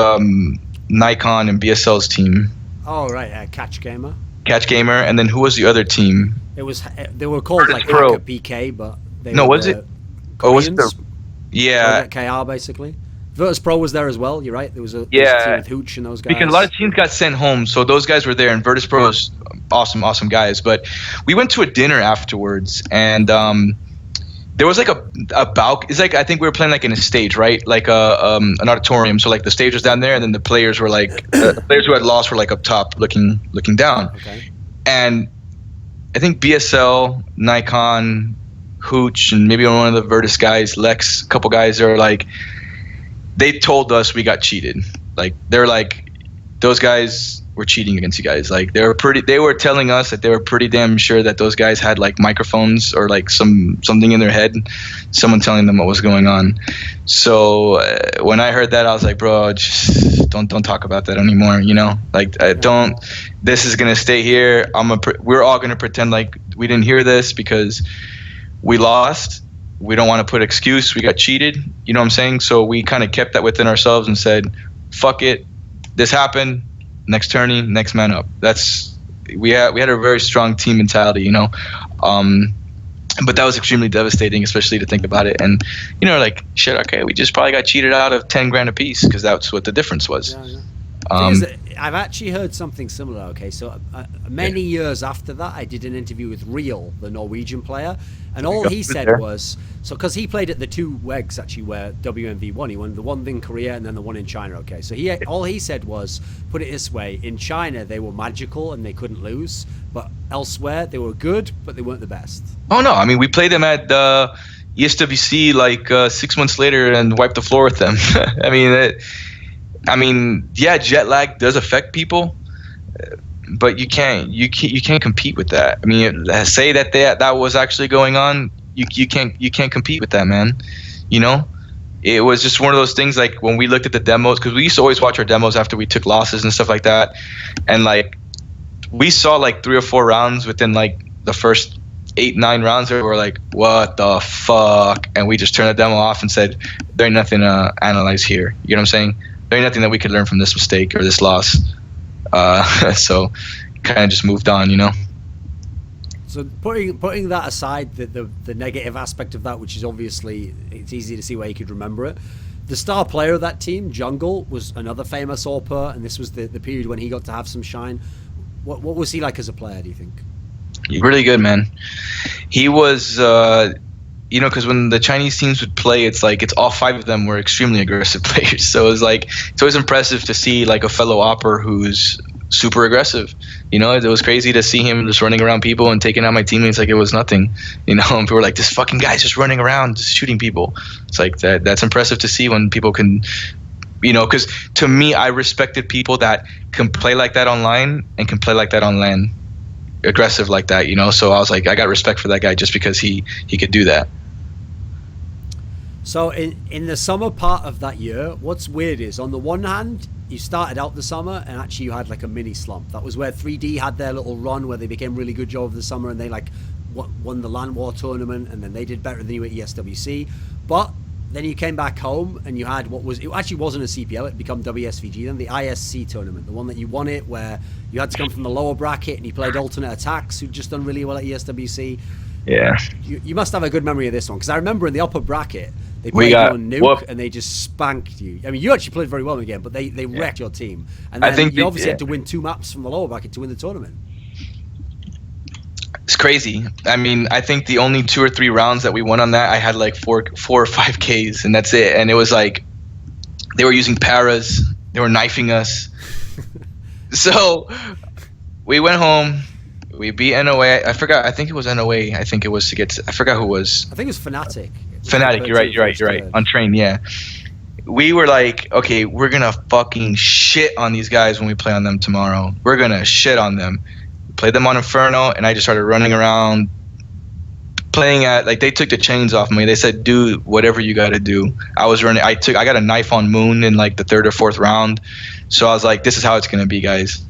Nikon and BSL's team? Oh, right, Catch Gamer. Catch Gamer, and then who was the other team? It was, they were called Virtus Hacker Pro. PK, but they No, were was it? Oh, was it the? Yeah. KR, basically. Virtus Pro was there as well, you're right. There was a team with Hooch and those guys. Because a lot of teams got sent home, so those guys were there, and Virtus Pro was awesome guys. But we went to a dinner afterwards, and there was like a balcony. It's like, I think we were playing like in a stage, right? Like an auditorium. So like the stage was down there, and then the players were like, the players who had lost were like up top looking down. Okay. And I think BSL, Nikon, Hooch, and maybe one of the Virtus guys, Lex, a couple guys, they told us we got cheated. Like, they're like, those guys were cheating against you guys. Like, they were telling us that they were pretty damn sure that those guys had like microphones or like something in their head, someone telling them what was going on. So when I heard that, I was like, bro, just don't talk about that anymore. Like, this is gonna stay here. We're all gonna pretend like we didn't hear this because we lost. We don't want to put excuse. We got cheated. You know what I'm saying? So we kind of kept that within ourselves and said, fuck it. This happened. Next tourney, next man up. We had a very strong team mentality, but that was extremely devastating, especially to think about it. And, like, shit, okay, we just probably got cheated out of 10 grand a piece because that's what the difference was. I've actually heard something similar. Okay, so many years after that, I did an interview with Real, the Norwegian player, and all he said was, because he played at the 2 WEGs actually where WMV won. He won the one in Korea and then the one in China. Okay, so all he said was, put it this way: in China they were magical and they couldn't lose, but elsewhere they were good, but they weren't the best. Oh no, I mean, we played them at ESWC like 6 months later and wiped the floor with them. I mean, yeah, jet lag does affect people, but you can't compete with that. I mean, say that was actually going on, you can't compete with that, man. It was just one of those things. Like, when we looked at the demos, because we used to always watch our demos after we took losses and stuff like that, and like we saw like 3 or 4 rounds within like the first 8-9 rounds that were like, what the fuck, and we just turned the demo off and said, there ain't nothing to analyze here. You know what I'm saying? There ain't nothing that we could learn from this mistake or this loss. So kind of just moved on, So putting that aside, the negative aspect of that, which is obviously, it's easy to see where you could remember it. The star player of that team, Jungle, was another famous AWPer, and this was the period when he got to have some shine. What was he like as a player, do you think? Really good, man. He was... because when the Chinese teams would play, it's like all 5 of them were extremely aggressive players. So it's always impressive to see like a fellow AWPer who's super aggressive. It was crazy to see him just running around people and taking out my teammates like it was nothing. And people were like, this fucking guy's just running around, just shooting people. It's like that's impressive to see when people can, because to me, I respected people that can play like that online and can play like that on land. Aggressive like that, so I was like, I got respect for that guy just because he could do that. So in the summer part of that year, what's weird is, on the one hand, you started out the summer and actually you had like a mini slump. That was where 3D had their little run where they became really good over the summer, and they like won the Land War tournament, and then they did better than you at ESWC. But then you came back home and you had it actually wasn't a CPL, it became WSVG then, the ISC tournament, the one that you won it, where you had to come from the lower bracket and you played alternate attacks, who'd just done really well at ESWC. Yeah. You must have a good memory of this one, because I remember in the upper bracket they played you on Nuke and they just spanked you. I mean, you actually played very well in the game, but they wrecked your team. And then you obviously had to win 2 maps from the lower bracket to win the tournament. crazy. I mean, I think the only 2 or 3 rounds that we won on that, I had like four or 5 Ks, and that's it. And it was like they were using paras, they were knifing us. So we went home. We beat NOA. I forgot. I think it was NOA. I think it was to get. I forgot who it was. I think it was Fnatic. Fnatic. You're right. On train, yeah. We were like, okay, we're gonna fucking shit on these guys when we play on them tomorrow. We're gonna shit on them. We played them on Inferno, and I just started running around, playing at like they took the chains off me. They said, "Do whatever you got to do." I was running. I got a knife on Moon in like the 3rd or 4th round, so I was like, "This is how it's gonna be, guys."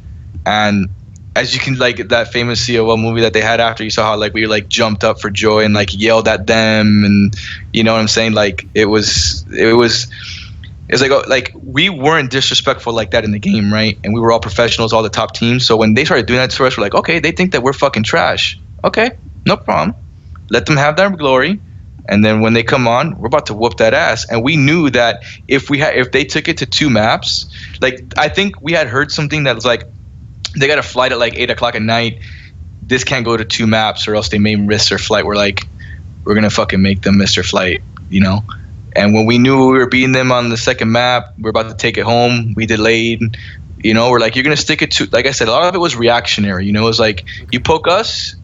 And as you can, like that famous COL movie that they had after, you saw how like we like jumped up for joy and like yelled at them, and you know what I'm saying? Like it was like we weren't disrespectful like that in the game, right? And we were all professionals, all the top teams. So when they started doing that to us, we're like, okay, they think that we're fucking trash. Okay, no problem. Let them have their glory. And then when they come on, we're about to whoop that ass. And we knew that if they took it to 2 maps, like I think we had heard something that was like, they got a flight at like 8 o'clock at night. This can't go to 2 maps or else they may miss their flight. We're like, we're going to fucking make them miss their flight, you know? And when we knew we were beating them on the 2nd map, we're about to take it home. We delayed, you know, we're like, you're going to stick it to, like I said, a lot of it was reactionary, you know, it was like, you poke us,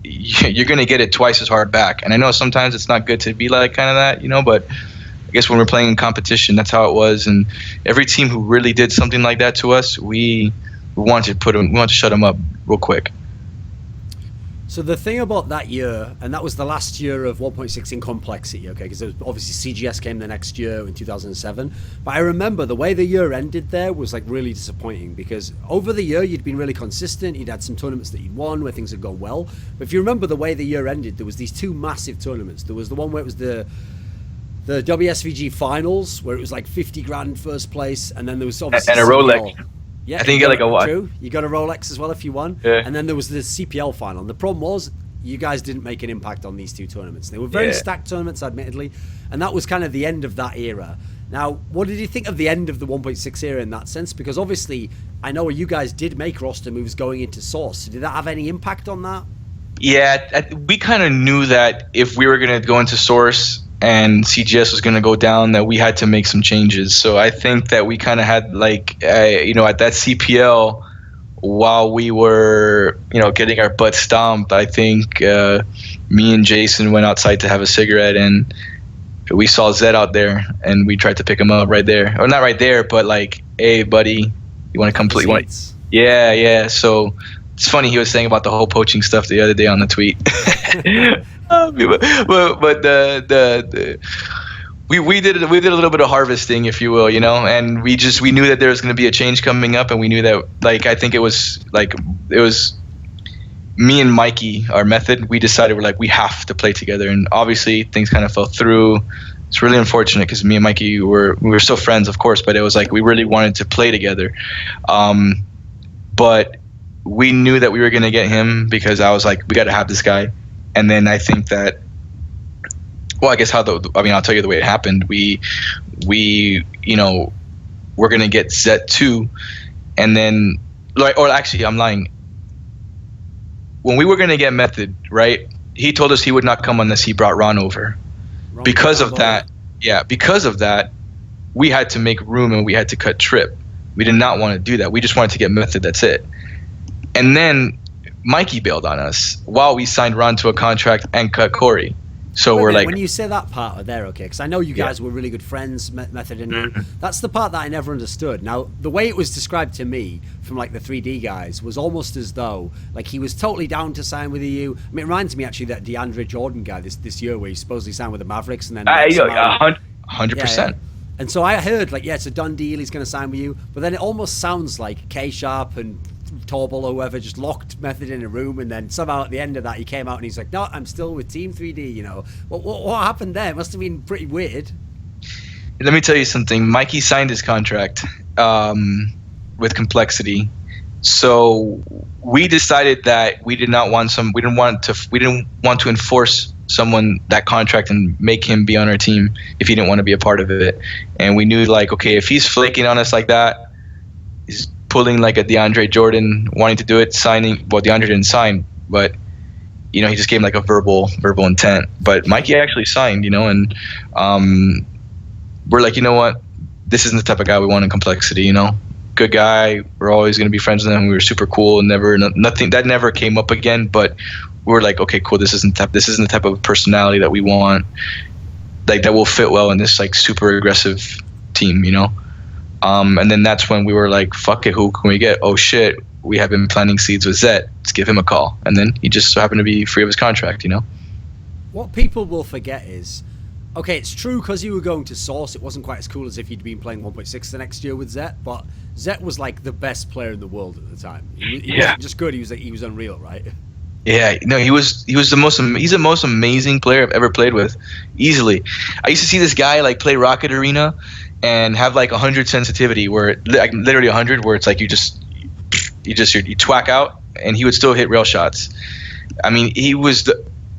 you're going to get it twice as hard back. And I know sometimes it's not good to be like kind of that, you know, but I guess when we're playing in competition, that's how it was. And every team who really did something like that to us, we wanted to shut them up real quick. So the thing about that year, and that was the last year of 1.6 in complexity, okay, because obviously CGS came the next year in 2007, but I remember the way the year ended there was like really disappointing, because over the year you'd been really consistent, you'd had some tournaments that you'd won where things had gone well, but if you remember the way the year ended, there was these 2 massive tournaments. There was the one where it was the WSVG finals, where it was like 50 grand first place, and then there was obviously and a Rolex. Yeah, I think you got like a what? True. You got a Rolex as well if you won. Yeah. And then there was the CPL final. And the problem was you guys didn't make an impact on these 2 tournaments. They were very stacked tournaments, admittedly. And that was kind of the end of that era. Now, what did you think of the end of the 1.6 era in that sense? Because obviously, I know you guys did make roster moves going into Source. So did that have any impact on that? Yeah, we kind of knew that if we were going to go into Source and CGS was going to go down, that we had to make some changes. So I think that we kind of had like, you know, at that CPL, while we were, you know, getting our butt stomped, I think me and Jason went outside to have a cigarette, and we saw Zed out there, and we tried to pick him up right there. Or not right there, but like, hey, buddy, you want to come play? Yeah. So it's funny, he was saying about the whole poaching stuff the other day on the tweet. but we did a little bit of harvesting, if you will, you know, and we knew that there was going to be a change coming up, and we knew that, like, I think it was me and Mikey, our method, we decided we have to play together, and obviously things kind of fell through. It's really unfortunate because me and Mikey we were still friends, of course, but it was like we really wanted to play together. But we knew that we were going to get him because I was like, we got to have this guy. And then I think that, well, I guess I'll tell you the way it happened. We you know, we're going to get Zet 2, and then, or actually, I'm lying. When we were going to get Method, right, he told us he would not come unless he brought Ron over. Because of that, we had to make room and we had to cut Trip. We did not want to do that. We just wanted to get Method, that's it. And then Mikey bailed on us while we signed Ron to a contract and cut Corey. So we're like, when you say that part there, okay, because I know you guys were really good friends, Method and you. That's the part that I never understood. Now, the way it was described to me from like the 3D guys was almost as though like he was totally down to sign with you. I mean, it reminds me actually that DeAndre Jordan guy this year where he supposedly signed with the Mavericks and then 100%. And so I heard like, yeah, it's a done deal. He's going to sign with you, but then it almost sounds like ksharp and Torble or whoever just locked Method in a room, and then somehow at the end of that he came out and he's like, no, I'm still with Team 3D, you know. What happened there? It must have been pretty weird. Let me tell you something. Mikey signed his contract with Complexity. So we decided that we didn't want to enforce someone that contract and make him be on our team if he didn't want to be a part of it. And we knew like, okay, if he's flaking on us like that, he's pulling like a DeAndre Jordan wanting to do it, signing. Well, DeAndre didn't sign, but he just gave him like a verbal intent. But Mikey actually signed, and we're like, you know what, this isn't the type of guy we want in Complexity. Good guy. We're always going to be friends with him. We were super cool, and nothing that never came up again. But we were like, okay, cool. This isn't the type of personality that we want, like that will fit well in this like super aggressive team, And then that's when we were like, fuck it, who can we get? Oh shit, we have been planting seeds with Zet. Let's give him a call. And then he just so happened to be free of his contract, What people will forget is, okay, it's true because you were going to Source, it wasn't quite as cool as if you'd been playing 1.6 the next year with Zet, but Zet was like the best player in the world at the time. He wasn't just good, he was unreal, right? Yeah, no, he's the most amazing player I've ever played with, easily. I used to see this guy like play Rocket Arena and have like 100 sensitivity, where like literally 100, where it's like you twack out, and he would still hit rail shots. I mean,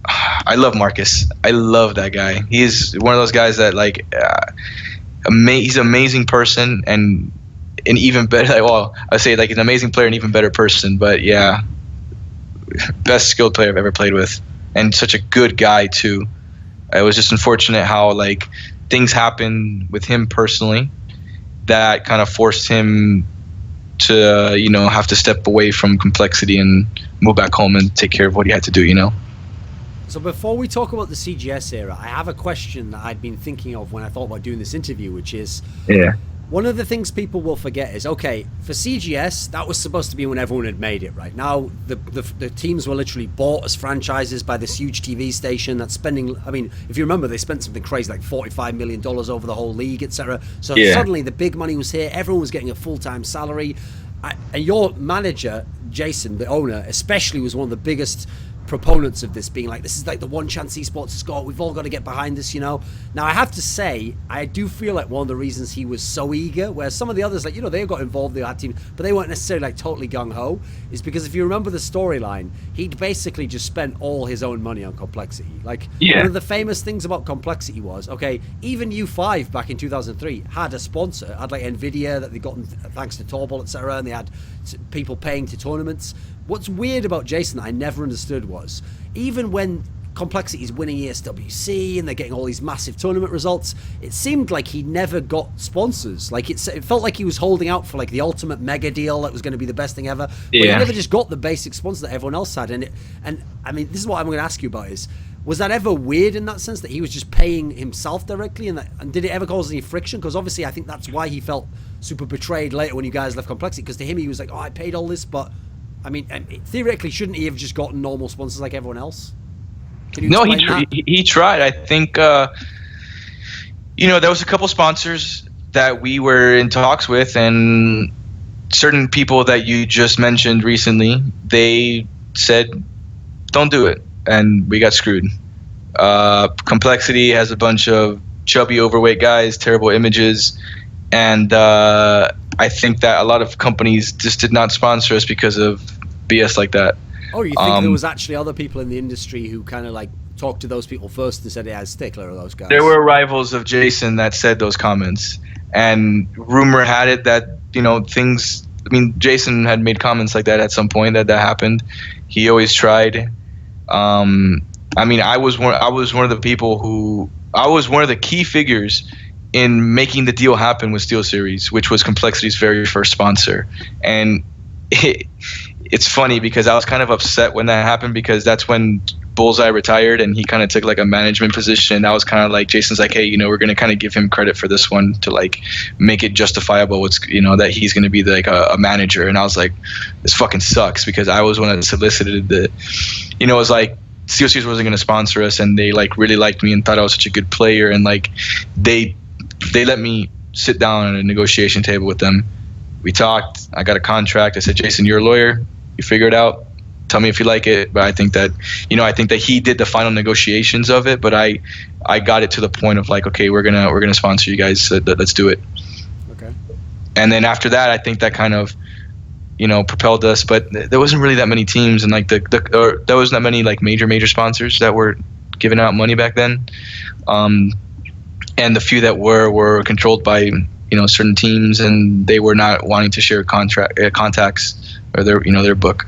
I love Marcus. I love that guy. He is one of those guys that like, he's an amazing person and an even better. I say like an amazing player and even better person. But yeah, best skilled player I've ever played with, and such a good guy too. It was just unfortunate how like things happened with him personally that kind of forced him to have to step away from Complexity and move back home and take care of what he had to do. So before we talk about the CGS era, I have a question that I'd been thinking of when I thought about doing this interview, which is, one of the things people will forget is, okay, for CGS, that was supposed to be when everyone had made it, right? Now, the teams were literally bought as franchises by this huge TV station that's spending, I mean, if you remember, they spent something crazy like $45 million over the whole league, etc. So suddenly the big money was here, everyone was getting a full-time salary. And your manager, Jason, the owner, especially was one of the biggest proponents of this, being like, this is like the one chance esports has got, we've all got to get behind this. Now I have to say, I do feel like one of the reasons he was so eager, where some of the others, like, they got involved, they had team, but they weren't necessarily like totally gung-ho, is because if you remember the storyline, he'd basically just spent all his own money on Complexity. Like, one of the famous things about Complexity was, okay, even U5 back in 2003 had a sponsor, had like Nvidia that they got thanks to Torbal, etc., and they had people paying to tournaments. What's weird about Jason that I never understood was, even when Complexity is winning ESWC and they're getting all these massive tournament results, it seemed like he never got sponsors. Like it felt like he was holding out for like the ultimate mega deal that was going to be the best thing ever. But he never just got the basic sponsor that everyone else had. And I mean, this is what I'm going to ask you about is, was that ever weird in that sense that he was just paying himself directly, and did it ever cause any friction? Because obviously I think that's why he felt super betrayed later when you guys left Complexity, because to him he was like, oh, I paid all this, but I mean, theoretically, shouldn't he have just gotten normal sponsors like everyone else? No, he tried. I think, there was a couple sponsors that we were in talks with, and certain people that you just mentioned recently, they said, don't do it. And we got screwed. Complexity has a bunch of chubby, overweight guys, terrible images, and I think that a lot of companies just did not sponsor us because of BS like that. Oh, you think there was actually other people in the industry who kind of like talked to those people first and said, yeah, Stickler or those guys? There were rivals of Jason that said those comments, and rumor had it that Jason had made comments like that at some point that happened. He always tried. I was one of the people who, I was one of the key figures in making the deal happen with SteelSeries, which was Complexity's very first sponsor. And it's funny because I was kind of upset when that happened, because that's when Bullseye retired and he kind of took like a management position. I was kind of like, Jason's like, hey, we're going to kind of give him credit for this one to like make it justifiable. It's, that he's going to be like a manager. And I was like, this fucking sucks, because I was one that solicited it was like, SteelSeries wasn't going to sponsor us, and they like really liked me and thought I was such a good player. And like, they let me sit down at a negotiation table with them. We talked. I got a contract. I said, Jason, you're a lawyer. You figure it out. Tell me if you like it. But I think that, I think that he did the final negotiations of it. But I got it to the point of like, okay, we're gonna sponsor you guys. So let's do it. Okay. And then after that, I think that kind of, propelled us. But there wasn't really that many teams, and like there wasn't that many like major sponsors that were giving out money back then. And the few that were controlled by certain teams, and they were not wanting to share contacts or their book.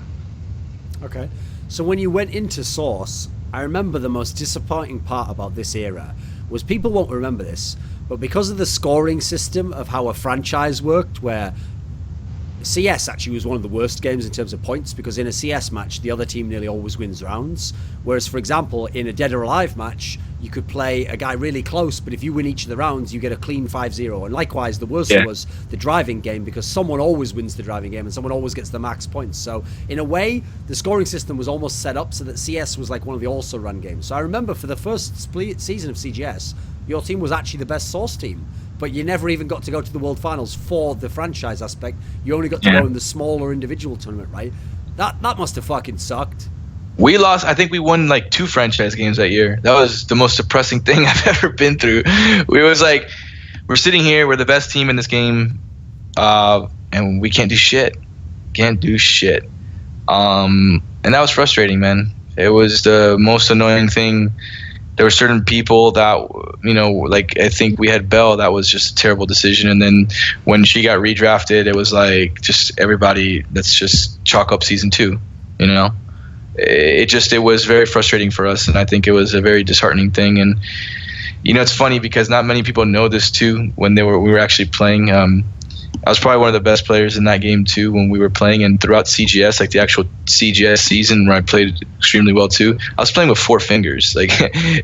Okay, So when you went into Source, I remember the most disappointing part about this era was people won't remember this, but because of the scoring system of how a franchise worked, where CS actually was one of the worst games in terms of points, because in a CS match, the other team nearly always wins rounds. Whereas, for example, in a Dead or Alive match, you could play a guy really close, but if you win each of the rounds, you get a clean 5-0. And likewise, the worst was the driving game, because someone always wins the driving game and someone always gets the max points. So, in a way, the scoring system was almost set up so that CS was like one of the also-run games. So I remember for the first season of CGS, your team was actually the best Source team. But you never even got to go to the World Finals for the franchise aspect. You only got to go in the smaller individual tournament, right? That must have fucking sucked. We lost. I think we won like 2 franchise games that year. That was the most depressing thing I've ever been through. We was like, we're sitting here, we're the best team in this game, and we can't do shit. Can't do shit. And that was frustrating, man. It was the most annoying thing. There were certain people that, you know, like I think we had Belle, that was just a terrible decision. And then when she got redrafted, it was like just everybody, let's just chalk up season 2, you know. It was very frustrating for us, and I think it was a very disheartening thing. And you know, it's funny because not many people know this too. When we were actually playing, I was probably one of the best players in that game too when we were playing, and throughout CGS, like the actual CGS season where I played extremely well too, I was playing with 4 fingers. Like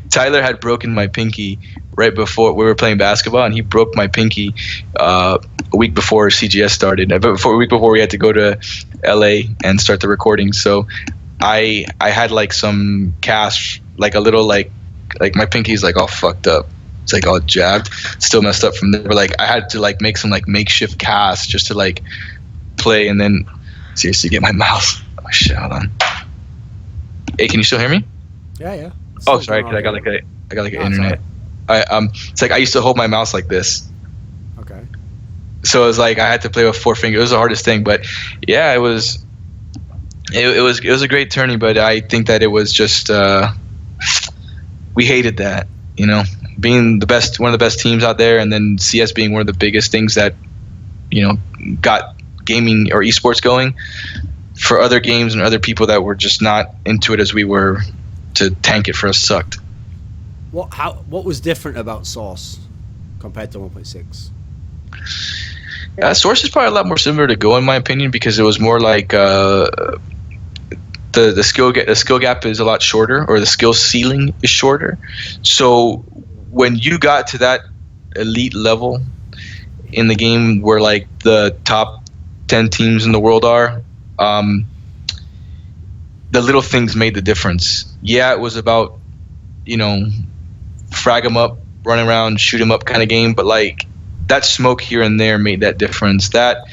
Tyler had broken my pinky right before we were playing basketball, and he broke my pinky a week before CGS started, a week before we had to go to LA and start the recording. So I had like some cast, like a little like my pinky's like all fucked up. It's like all jabbed, still messed up from there. But like I had to like make some like makeshift casts just to like play, and then seriously get my mouse. Oh shit, hold on. Hey, can you still hear me? Yeah. Oh, sorry, cause I got like an internet. It's like I used to hold my mouse like this. Okay. So it was like I had to play with 4 fingers. It was the hardest thing, but yeah, it was a great tourney. But I think that it was just we hated that, you know. Being the best, one of the best teams out there, and then CS being one of the biggest things that, you know, got gaming or esports going for other games and other people that were just not into it as we were, to tank it for us sucked. What was different about Source compared to 1.6? Yeah, Source is probably a lot more similar to Go in my opinion, because it was more like the skill gap is a lot shorter, or the skill ceiling is shorter. So when you got to that elite level in the game where like the top 10 teams in the world are, the little things made the difference. Yeah, it was about, you know, frag 'em up, run around, shoot 'em up kind of game, but like that smoke here and there made that difference. That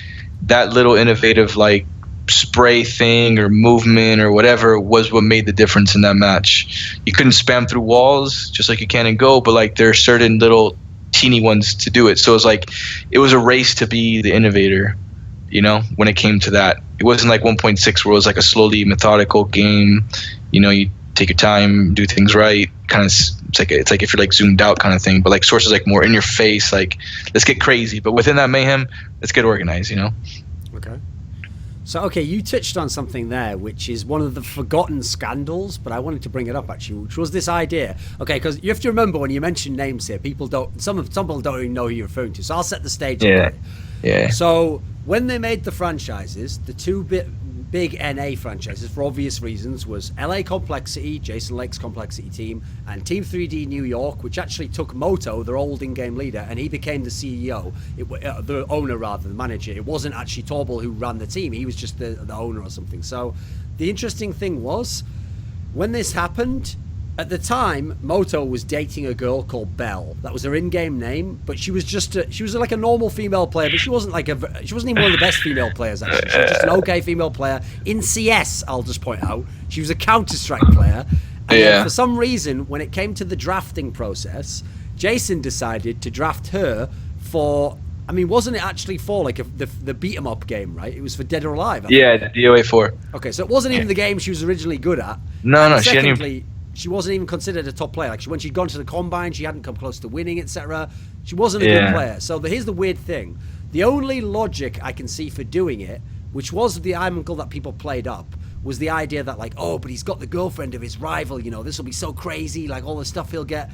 little innovative like spray thing or movement or whatever was what made the difference in that match. You couldn't spam through walls just like you can in Go, but like there are certain little teeny ones to do it. So it was a race to be the innovator, you know, when it came to that. It wasn't like 1.6 where it was like a slowly methodical game. You know, you take your time, do things right, kind of. It's like if you're like zoomed out kind of thing. But like Source is like more in your face, like let's get crazy, but within that mayhem, let's get organized, you know. Okay. So, okay, you touched on something there, which is one of the forgotten scandals, but I wanted to bring it up, actually, which was this idea. Okay, because you have to remember when you mention names here, some people don't even know who you're referring to, so I'll set the stage. Yeah. Yeah. So, when they made the franchises, the two big NA franchises, for obvious reasons, was LA Complexity, Jason Lake's Complexity team, and Team 3D New York, which actually took Moto, their old in-game leader, and he became the CEO, the owner rather, the manager. It wasn't actually Torble who ran the team, he was just the owner or something. So the interesting thing was, when this happened, at the time, Moto was dating a girl called Belle. That was her in-game name, but she was like a normal female player, but she wasn't even one of the best female players, actually. She was just an okay female player. In CS, I'll just point out, she was a Counter-Strike player. And then for some reason, when it came to the drafting process, Jason decided to draft her for, I mean, wasn't it actually for like the beat 'em up game, right? It was for Dead or Alive. Yeah, the DOA 4. Okay, so it wasn't even the game she was originally good at. No, she wasn't even considered a top player. Like when she'd gone to the combine, she hadn't come close to winning, etc. She wasn't a good player. So here's the weird thing: the only logic I can see for doing it, which was the angle that people played up, was the idea that like, oh, but he's got the girlfriend of his rival, you know, this will be so crazy, like all the stuff he'll get.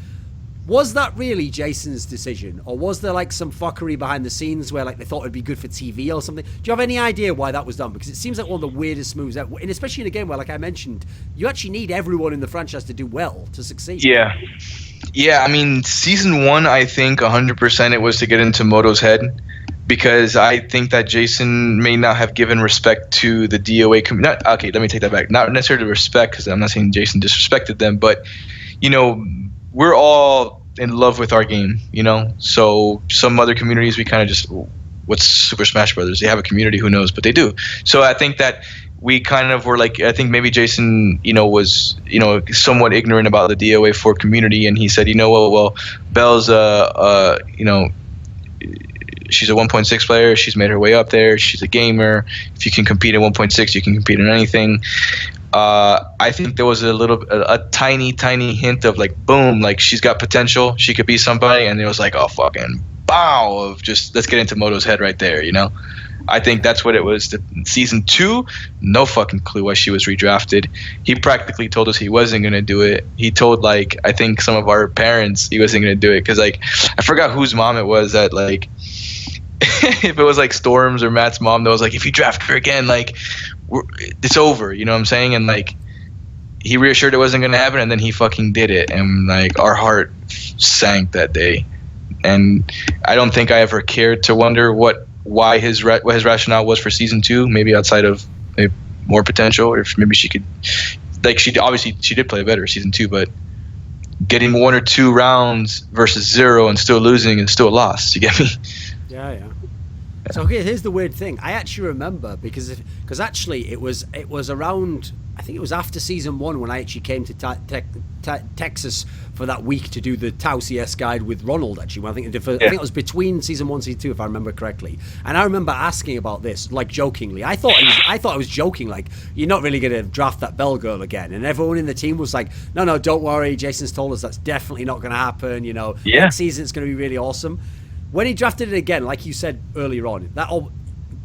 Was that really Jason's decision, or was there like some fuckery behind the scenes where like they thought it'd be good for TV or something? Do you have any idea why that was done? Because it seems like one of the weirdest moves, and especially in a game where, like I mentioned, you actually need everyone in the franchise to do well to succeed. Yeah. I mean, season 1, I think 100% it was to get into Moto's head, because I think that Jason may not have given respect to the DOA community. Okay, let me take that back. Not necessarily respect, because I'm not saying Jason disrespected them, but you know, we're all in love with our game, you know. So some other communities, we kind of just, what's Super Smash Brothers? They have a community, who knows, but they do. So I think that we kind of were like, I think maybe Jason, you know, was, you know, somewhat ignorant about the DOA 4 community, and he said, you know what, well, Belle's you know, she's a 1.6 player. She's made her way up there. She's a gamer. If you can compete at 1.6, you can compete in anything. I think there was a tiny hint of like, boom, like she's got potential. She could be somebody. And it was like, oh, fucking bow of just, let's get into Moto's head right there, you know? I think that's what it was. Season 2, no fucking clue why she was redrafted. He practically told us he wasn't going to do it. He told, like, I think some of our parents he wasn't going to do it. Because, like, I forgot whose mom it was that, like, if it was like Storm's or Matt's mom that was like, if you draft her again, like, it's over, you know what I'm saying? And like, he reassured it wasn't gonna happen, and then he fucking did it, and like our heart sank that day. And I don't think I ever cared to wonder what his rationale was for season 2, maybe outside of maybe more potential, or if maybe she could, like, she did play better season 2, but getting 1 or 2 rounds versus 0 and still losing is still a loss, you get me? Yeah. So here's the weird thing. I actually remember because actually it was around, I think it was after season 1 when I actually came to Texas for that week to do the Tau CS guide with Ronald. Actually, I think it was between season 1 and season 2, if I remember correctly. And I remember asking about this, like, jokingly. I thought I was joking, like, you're not really going to draft that Belle girl again. And everyone in the team was like, no, don't worry. Jason's told us that's definitely not going to happen. You know, next season it's going to be really awesome. When he drafted it again, like you said earlier on,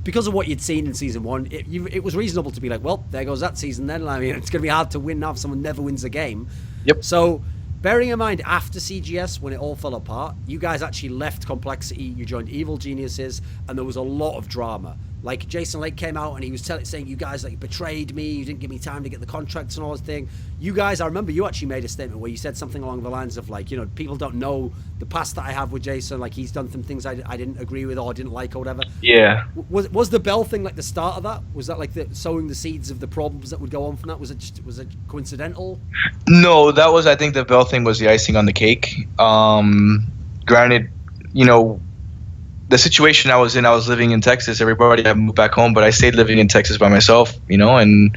because of what you'd seen in season 1, it was reasonable to be like, well, there goes that season then. I mean, it's going to be hard to win now if someone never wins a game. Yep. So, bearing in mind, after CGS, when it all fell apart, you guys actually left Complexity, you joined Evil Geniuses, and there was a lot of drama. Like, Jason Lake came out and he was saying, you guys, like, betrayed me, you didn't give me time to get the contracts and all this thing. You guys, I remember you actually made a statement where you said something along the lines of, like, you know, people don't know the past that I have with Jason, like, he's done some things I didn't agree with or didn't like or whatever. Yeah. Was the Belle thing, like, the start of that? Was that, like, sowing the seeds of the problems that would go on from that? Was it coincidental? No, that was, I think the Belle thing was the icing on the cake. Granted, you know, the situation I was living in Texas. Everybody had moved back home, but I stayed living in Texas by myself, you know. And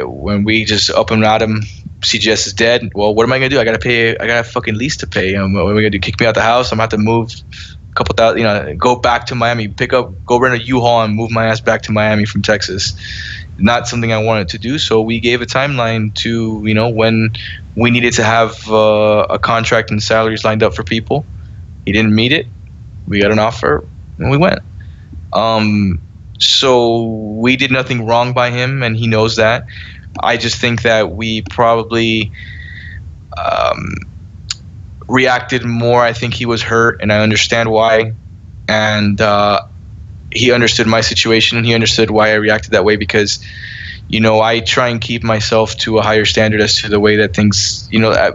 when we just up and at him, CGS is dead. Well, what am I gonna do? I got a fucking lease to pay. What am I gonna do? Kick me out the house? I'm gonna have to move a couple thousand, you know, go back to Miami, go rent a U-Haul and move my ass back to Miami from Texas. Not something I wanted to do. So we gave a timeline to, you know, when we needed to have a contract and salaries lined up for people. He didn't meet it. We got an offer and we went. So we did nothing wrong by him, and he knows that. I just think that we probably reacted more. I think he was hurt, and I understand why. And he understood my situation, and he understood why I reacted that way, because, you know, I try and keep myself to a higher standard as to the way that things, you know, I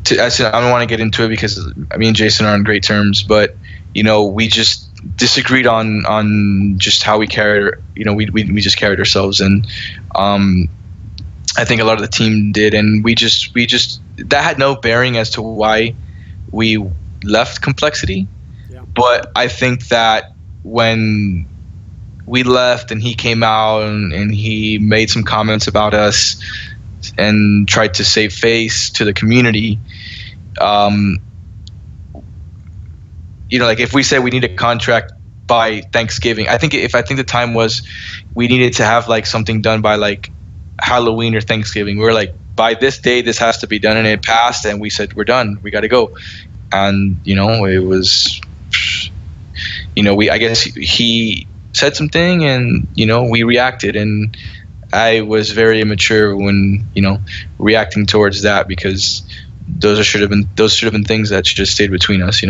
don't want to get into it because me and Jason are on great terms, but, you know, we just disagreed on just how we carried, you know, we just carried ourselves. And I think a lot of the team did. And we just that had no bearing as to why we left Complexity. Yeah. But I think that when we left and he came out and he made some comments about us and tried to save face to the community, you know, like if we said we need a contract by Thanksgiving, I think the time was we needed to have like something done by like Halloween or Thanksgiving. We were like, by this day this has to be done, and it passed, and we said we're done, we got to go. And you know, it was, you know, I guess he said something, and you know, we reacted, and I was very immature when, reacting towards that, because those should have been things that should have stayed between us.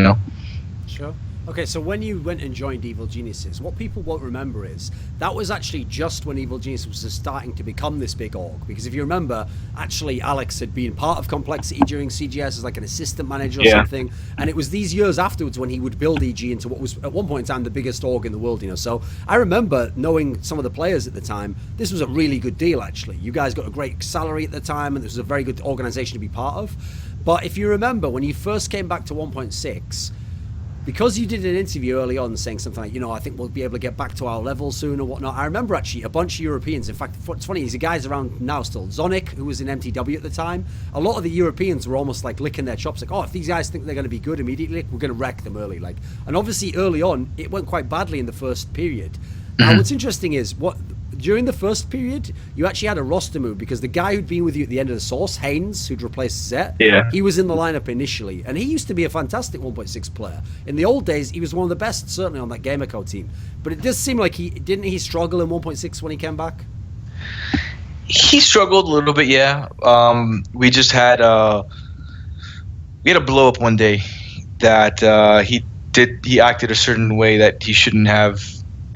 Sure. Okay, so when you went and joined Evil Geniuses, what people won't remember is that was actually just when Evil Geniuses was just starting to become this big org. Because if you remember, actually Alex had been part of Complexity during CGS as like an assistant manager or something. And it was these years afterwards when he would build EG into what was at one point in time the biggest org in the world, So I remember knowing some of the players at the time. This was a really good deal, actually. You guys got a great salary at the time, and this was a very good organization to be part of. But if you remember, when you first came back to 1.6, because you did an interview early on saying something like, I think we'll be able to get back to our level soon or whatnot. I remember actually a bunch of Europeans. In fact, what's funny is the guys around now still. Zonic, who was in MTW at the time, a lot of the Europeans were almost like licking their chops, like, if these guys think they're going to be good immediately, we're going to wreck them early. And obviously early on, it went quite badly in the first period. Now, what's interesting is during the first period, you actually had a roster move, because the guy who'd been with you at the end of the source, Haynes, who'd replaced Zet, he was in the lineup initially, and he used to be a fantastic 1.6 player. In the old days, he was one of the best, certainly on that Gamerco team. But it does seem like didn't he struggle in 1.6 when he came back? He struggled a little bit, yeah. We just had a blow up one day that he acted a certain way that he shouldn't have.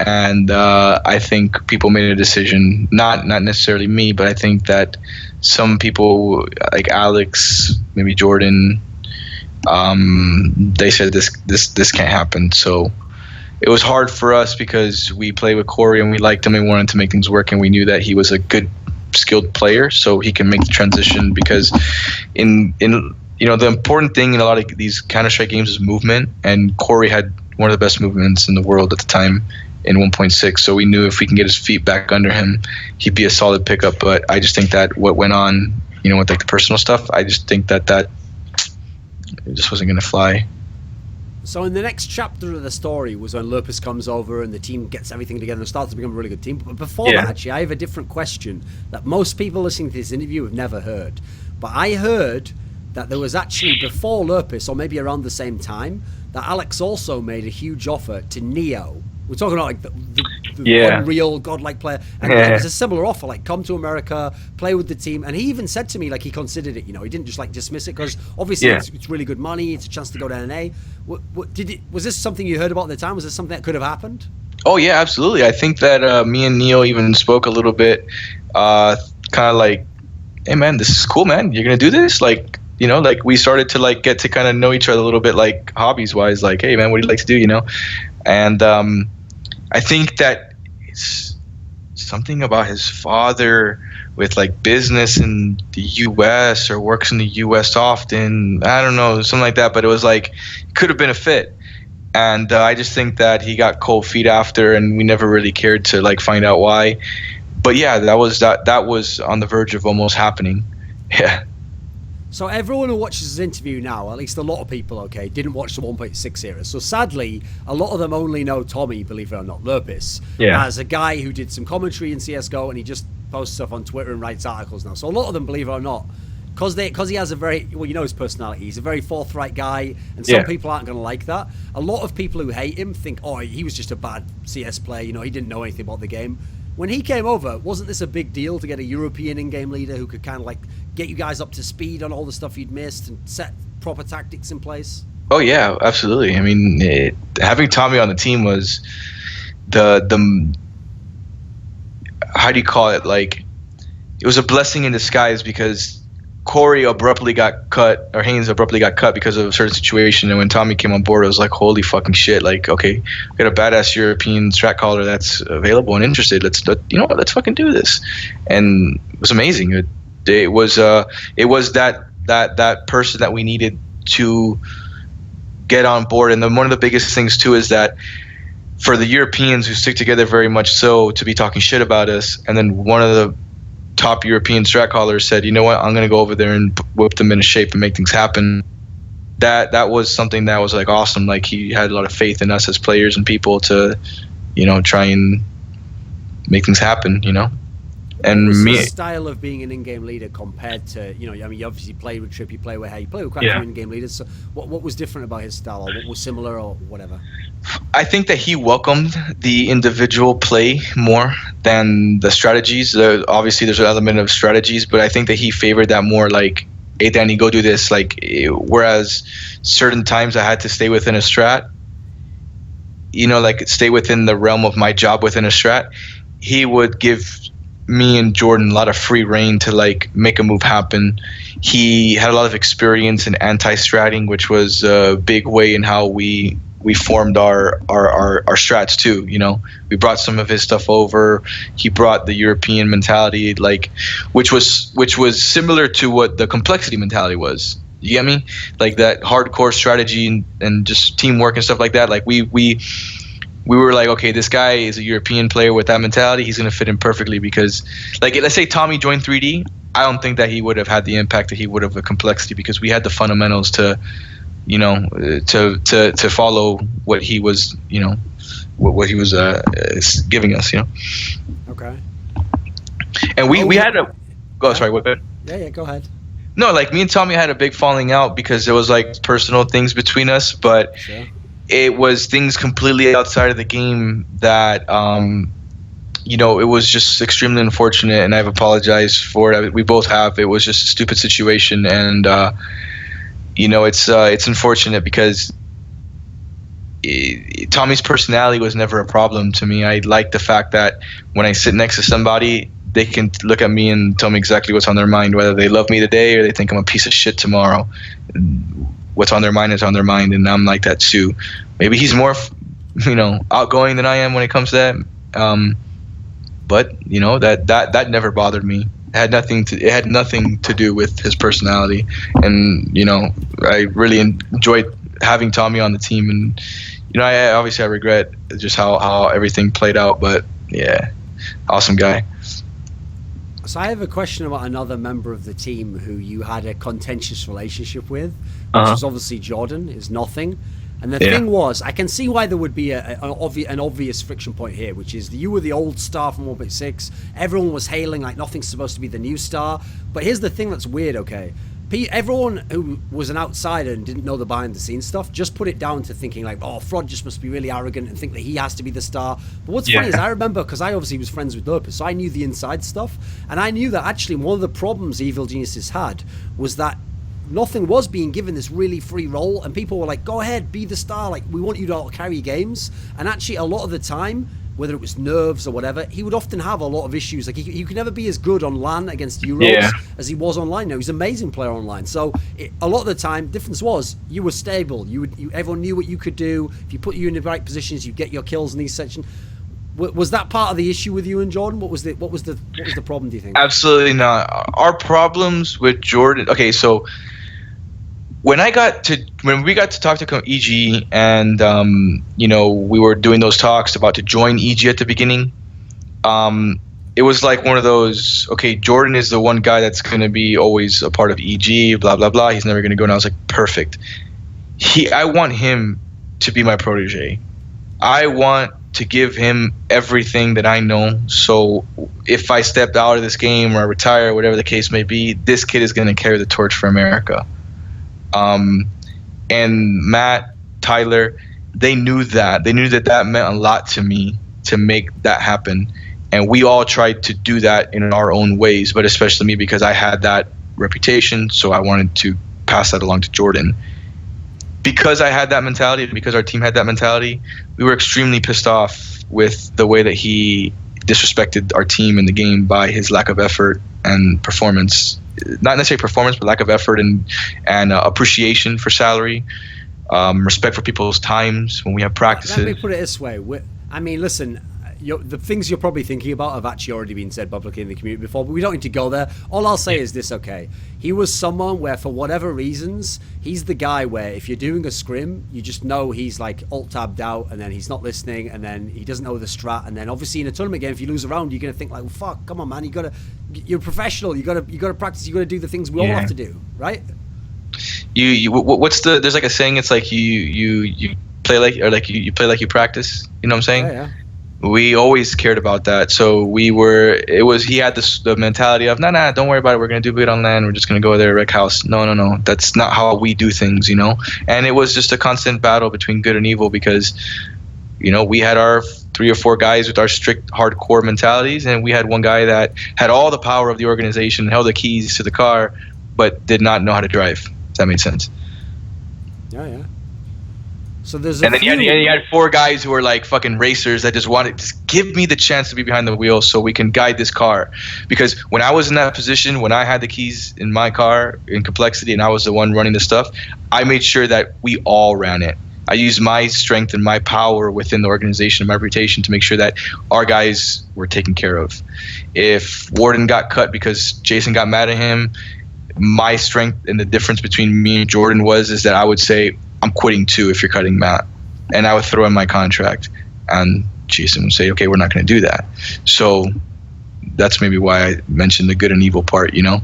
And I think people made a decision, not necessarily me, but I think that some people like Alex, maybe Jordan, they said this can't happen. So it was hard for us, because we played with Corey and we liked him and wanted to make things work, and we knew that he was a good, skilled player, so he can make the transition. Because in the important thing in a lot of these Counter-Strike games is movement, and Corey had one of the best movements in the world at the time in 1.6, so we knew if we can get his feet back under him, he'd be a solid pickup. But I just think that what went on, with like the personal stuff, I just think that it just wasn't going to fly. So in the next chapter of the story was when lurppis comes over and the team gets everything together and starts to become a really good team. But before that, actually, I have a different question that most people listening to this interview have never heard. But I heard that there was actually, before lurppis, or maybe around the same time, that Alex also made a huge offer to Neo. We're talking about like the unreal godlike player, and it was a similar offer, like come to America, play with the team. And he even said to me, like, he considered it. He didn't just like dismiss it, because obviously it's really good money. It's a chance to go to NA. Was this something you heard about at the time? Was this something that could have happened? Oh yeah, absolutely. I think that me and Neo even spoke a little bit, kind of like, hey man, this is cool, man. You're gonna do this, like. Like we started to like get to kind of know each other a little bit, like hobbies wise, like, hey man, what do you like to do, And I think that it's something about his father with like business in the US, or works in the US often. I don't know, something like that, but it was like, it could have been a fit. And I just think that he got cold feet after, and we never really cared to like find out why. But yeah, that was on the verge of almost happening. Yeah. So everyone who watches this interview now, at least a lot of people, didn't watch the 1.6 era. So sadly, a lot of them only know Tommy, believe it or not, lurppis, as a guy who did some commentary in CSGO, and he just posts stuff on Twitter and writes articles now. So a lot of them, believe it or not, because he has a very, his personality, he's a very forthright guy, and some people aren't going to like that. A lot of people who hate him think, he was just a bad CS player, he didn't know anything about the game. When he came over, wasn't this a big deal to get a European in-game leader who could kind of like get you guys up to speed on all the stuff you'd missed and set proper tactics in place? Oh yeah, absolutely. I mean, having Tommy on the team was the how do you call it? Like, it was a blessing in disguise, because Corey abruptly got cut, or Haynes abruptly got cut because of a certain situation, and when Tommy came on board, it was like, holy fucking shit! Like, okay, we got a badass European strat caller that's available and interested. Let's let's fucking do this, and it was amazing. It was that person that we needed to get on board. And then one of the biggest things too is that for the Europeans who stick together very much so to be talking shit about us, and then one of the top European strat callers said, you know what, I'm going to go over there and whip them into shape and make things happen. That was something that was like awesome. Like, he had a lot of faith in us as players and people to, try and make things happen, And what was me, his style of being an in-game leader compared to, you know, I mean, you obviously played with Trip, you play with Hay, you play with quite a few in-game leaders. So what was different about his style, or what was similar, or whatever? I think that he welcomed the individual play more than the strategies. Obviously, there's an element of strategies, but I think that he favored that more. Like, hey, Danny, go do this. Like, whereas certain times I had to stay within a strat, you know, like stay within the realm of my job within a strat, he would give me and Jordan a lot of free reign to like make a move happen. He had a lot of experience in anti-stratting, which was a big way in how we formed our strats too. You know, we brought some of his stuff over. He brought the European mentality, like which was similar to what the complexity mentality was. You get me? Like that hardcore strategy and just teamwork and stuff like that. Like we were like, okay, this guy is a European player with that mentality. He's going to fit in perfectly because, like, let's say Tommy joined 3D. I don't think that he would have had the impact that he would have with complexity because we had the fundamentals to, you know, to follow what he was, you know, what he was giving us, you know. Okay. And we had a. Oh, sorry. What? Yeah. Go ahead. No, like me and Tommy had a big falling out because there was like personal things between us, but. Sure. It was things completely outside of the game that, you know, it was just extremely unfortunate, and I've apologized for it. We both have. It was just a stupid situation, and you know, it's unfortunate because Tommy's personality was never a problem to me. I like the fact that when I sit next to somebody, they can look at me and tell me exactly what's on their mind, whether they love me today or they think I'm a piece of shit tomorrow. What's on their mind is on their mind, and I'm like that too. Maybe he's more, you know, outgoing than I am when it comes to that. But you know, that never bothered me. It had nothing to do with his personality, and you know, I really enjoyed having Tommy on the team. And you know, I regret just how everything played out, but yeah, awesome guy. So I have a question about another member of the team who you had a contentious relationship with, which is obviously Jordan, is nothing. And the thing was, I can see why there would be an obvious friction point here, which is you were the old star from 1.6. Everyone was hailing like nothing's supposed to be the new star. But here's the thing that's weird, okay? Everyone who was an outsider and didn't know the behind-the-scenes stuff just put it down to thinking like, oh, fRoD just must be really arrogant and think that he has to be the star. But what's funny is I remember, because I obviously was friends with lurppis, so I knew the inside stuff. And I knew that actually one of the problems Evil Geniuses had was that nothing was being given this really free role, and people were like, go ahead, be the star, like we want you to carry games. And actually a lot of the time, whether it was nerves or whatever, he would often have a lot of issues. Like he could never be as good on LAN against Euros as he was online. No, he's an amazing player online. So a lot of the time, difference was you were stable. Everyone knew what you could do. If you put you in the right positions, you get your kills in these sections. Was that part of the issue with you and Jordan? What was the problem? Do you think? Absolutely not. Our problems with Jordan. Okay, so. When we got to talk to EG and you know, we were doing those talks about to join EG at the beginning, it was like one of those, okay, Jordan is the one guy that's going to be always a part of EG, blah blah blah, he's never going to go. And I was like, perfect. I want him to be my protege. I want to give him everything that I know, so if I stepped out of this game or I retire, whatever the case may be, this kid is going to carry the torch for America. And Matt, Tyler, they knew that meant a lot to me to make that happen. And we all tried to do that in our own ways, but especially me because I had that reputation. So I wanted to pass that along to Jordan. Because I had that mentality, because our team had that mentality, we were extremely pissed off with the way that he disrespected our team in the game by his lack of effort and performance. Not necessarily performance, but lack of effort and appreciation for salary, respect for people's times when we have practices. Let me put it this way. I mean, listen, the things you're probably thinking about have actually already been said publicly in the community before, but we don't need to go there. All I'll say is this, okay? He was someone where, for whatever reasons, he's the guy where if you're doing a scrim, you just know he's like alt-tabbed out, and then he's not listening, and then he doesn't know the strat, and then obviously in a tournament game, if you lose a round, you're going to think like, well, fuck, come on, man, you're a professional, you got to practice, you got to do the things we all have to do, right? There's like a saying, it's like you play like, or like you play like you practice, you know what I'm saying? Yeah. We always cared about that. So he had the mentality of, nah, don't worry about it. We're going to do good on land. We're just going to go there, wreck house. No. That's not how we do things, you know? And it was just a constant battle between good and evil because, you know, we had our 3 or 4 guys with our strict hardcore mentalities. And we had one guy that had all the power of the organization, held the keys to the car, but did not know how to drive. If that made sense. Yeah. So there's and then you had 4 guys who were like fucking racers that just give me the chance to be behind the wheel so we can guide this car. Because when I was in that position, when I had the keys in my car in complexity and I was the one running the stuff, I made sure that we all ran it. I used my strength and my power within the organization and my reputation to make sure that our guys were taken care of. If Warden got cut because Jason got mad at him, my strength and the difference between me and Jordan is that I would say, I'm quitting too if you're cutting Matt. And I would throw in my contract. And Jason would say, okay, we're not going to do that. So that's maybe why I mentioned the good and evil part, you know?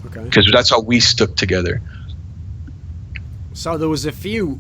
Okay. Because that's how we stuck together. So there was a few...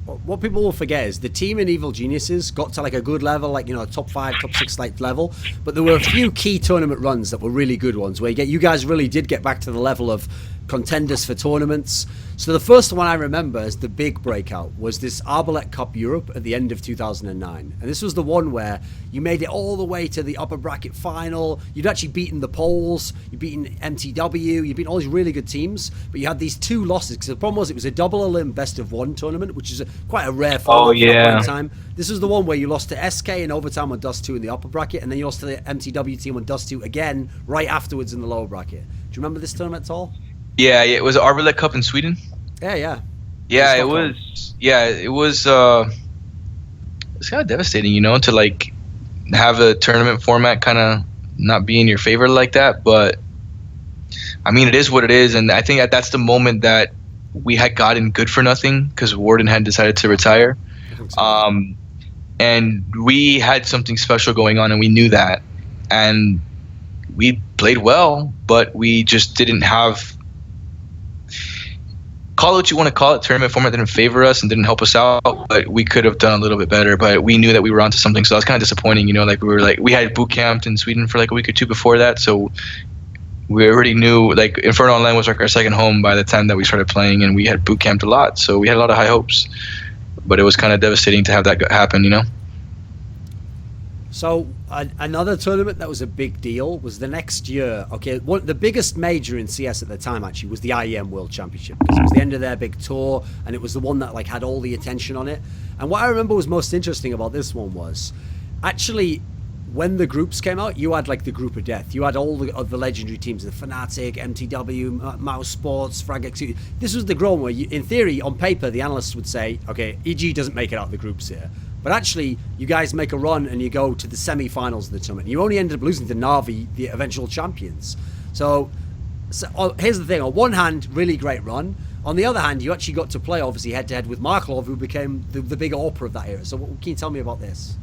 What people will forget is the team in Evil Geniuses got to like a good level, like, you know, top 5, top 6 like level. But there were a few key tournament runs that were really good ones where you guys really did get back to the level of contenders for tournaments. So the first one I remember as the big breakout was this Arbalet Cup Europe at the end of 2009. And this was the one where you made it all the way to the upper bracket final. You'd actually beaten the Poles, you'd beaten MTW, you'd beaten all these really good teams, but you had these 2 losses because the problem was it was a double elim best of 1 tournament, which is quite a rare format for that point in time. This was the one where you lost to SK in overtime on Dust 2 in the upper bracket, and then you lost to the MTW team on Dust 2 again right afterwards in the lower bracket. Do you remember this tournament at all? Yeah, it was Arbalet Cup in Sweden. Yeah. Yeah, it was. Yeah, it was. It's kind of devastating, you know, to like have a tournament format kind of not be in your favor like that. But I mean, it is what it is, and I think that's the moment that we had gotten good for nothing because Warden had decided to retire. So. And we had something special going on, and we knew that, and we played well, but we just didn't have. Call it what you want to call it. Tournament format didn't favor us and didn't help us out, but we could have done a little bit better. But we knew that we were onto something, so that was kind of disappointing. You know, like we had boot camped in Sweden for like a week or 2 before that, so we already knew like Inferno Online was like our second home by the time that we started playing, and we had boot camped a lot, so we had a lot of high hopes. But it was kind of devastating to have that happen, you know. So another tournament that was a big deal was the next year. Okay, the biggest major in CS at the time actually was the IEM World Championship because it was the end of their big tour, and it was the one that like had all the attention on it. And what I remember was most interesting about this one was actually when the groups came out, you had like the group of death. You had all the legendary teams, the Fnatic, MTW, Mouse Sports, FragX. This was the grown where, in theory, on paper, the analysts would say, okay, EG doesn't make it out of the groups here. But actually, you guys make a run and you go to the semi-finals of the tournament. You only ended up losing to Na'Vi, the eventual champions. So here's the thing. On one hand, really great run. On the other hand, you actually got to play, obviously, head-to-head with Markelov, who became the big AWPer of that era. So what can you tell me about this?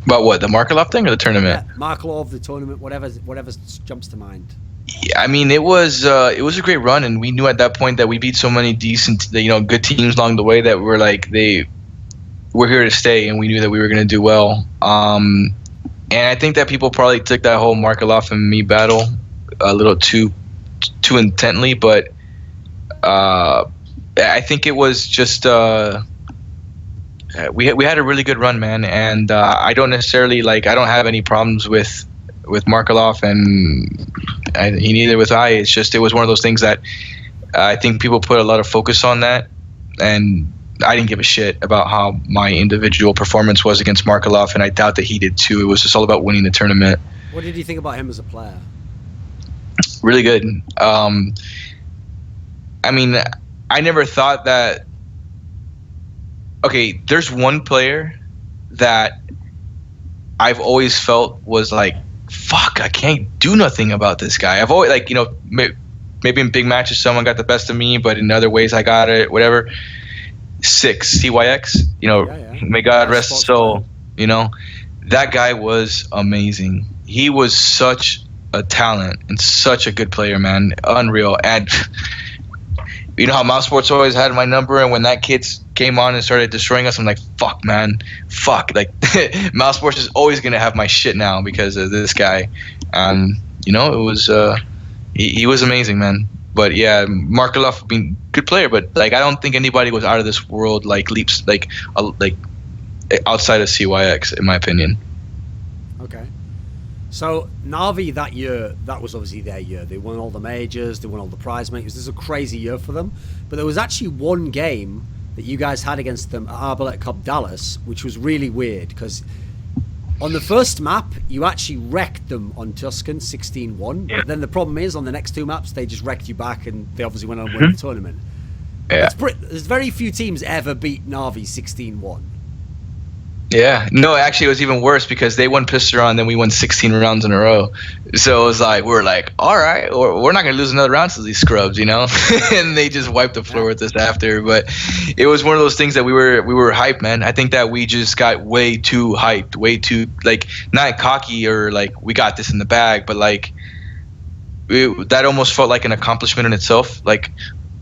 About what, the Markelov thing or the tournament? Yeah, Markelov, the tournament, whatever jumps to mind. Yeah, I mean, it was a great run, and we knew at that point that we beat so many decent, good teams along the way that we're like, we're here to stay, and we knew that we were going to do well. And I think that people probably took that whole Markelov and me battle a little too intently, but I think it was just we had a really good run, man, and I don't necessarily I don't have any problems with Markelov, and he neither with I. It's just it was one of those things that I think people put a lot of focus on that, and I didn't give a shit about how my individual performance was against Markelov, and I doubt that he did too. It was just all about winning the tournament. What did you think about him as a player? Really good. I mean, I never thought that. Okay, there's one player that I've always felt was like, fuck, I can't do nothing about this guy. I've always maybe in big matches someone got the best of me, but in other ways I got it, whatever. CYX, may God rest his soul. That guy was amazing. He was such a talent and such a good player, man. Unreal. And you know how Mouse Sports always had my number, and when that kid came on and started destroying us, I'm like, fuck, man, fuck. Like, Mouse Sports is always gonna have my shit now because of this guy. You know, it was he was amazing, man. But yeah, Markelov being good player, but like I don't think anybody was out of this world like leaps like outside of CYX in my opinion. Okay. So Na'Vi that year, that was obviously their year. They won all the majors, they won all the prize makers. This is a crazy year for them. But there was actually one game that you guys had against them at Arbalet Cup Dallas, which was really weird because on the first map, you actually wrecked them on Tuscan 16-1. Yeah. But then the problem is on the next two maps, they just wrecked you back and they obviously went on to win the tournament. Yeah. There's very few teams ever beat Na'Vi 16-1. Yeah, no, actually it was even worse because they won pistol round, then we won 16 rounds in a row. So it was like, we're like, all right, we're not going to lose another round to these scrubs, you know? And they just wiped the floor with us after. But it was one of those things that we were hyped, man. I think that we just got way too hyped, way too, like, not cocky or like, we got this in the bag, but like, that almost felt like an accomplishment in itself. Like,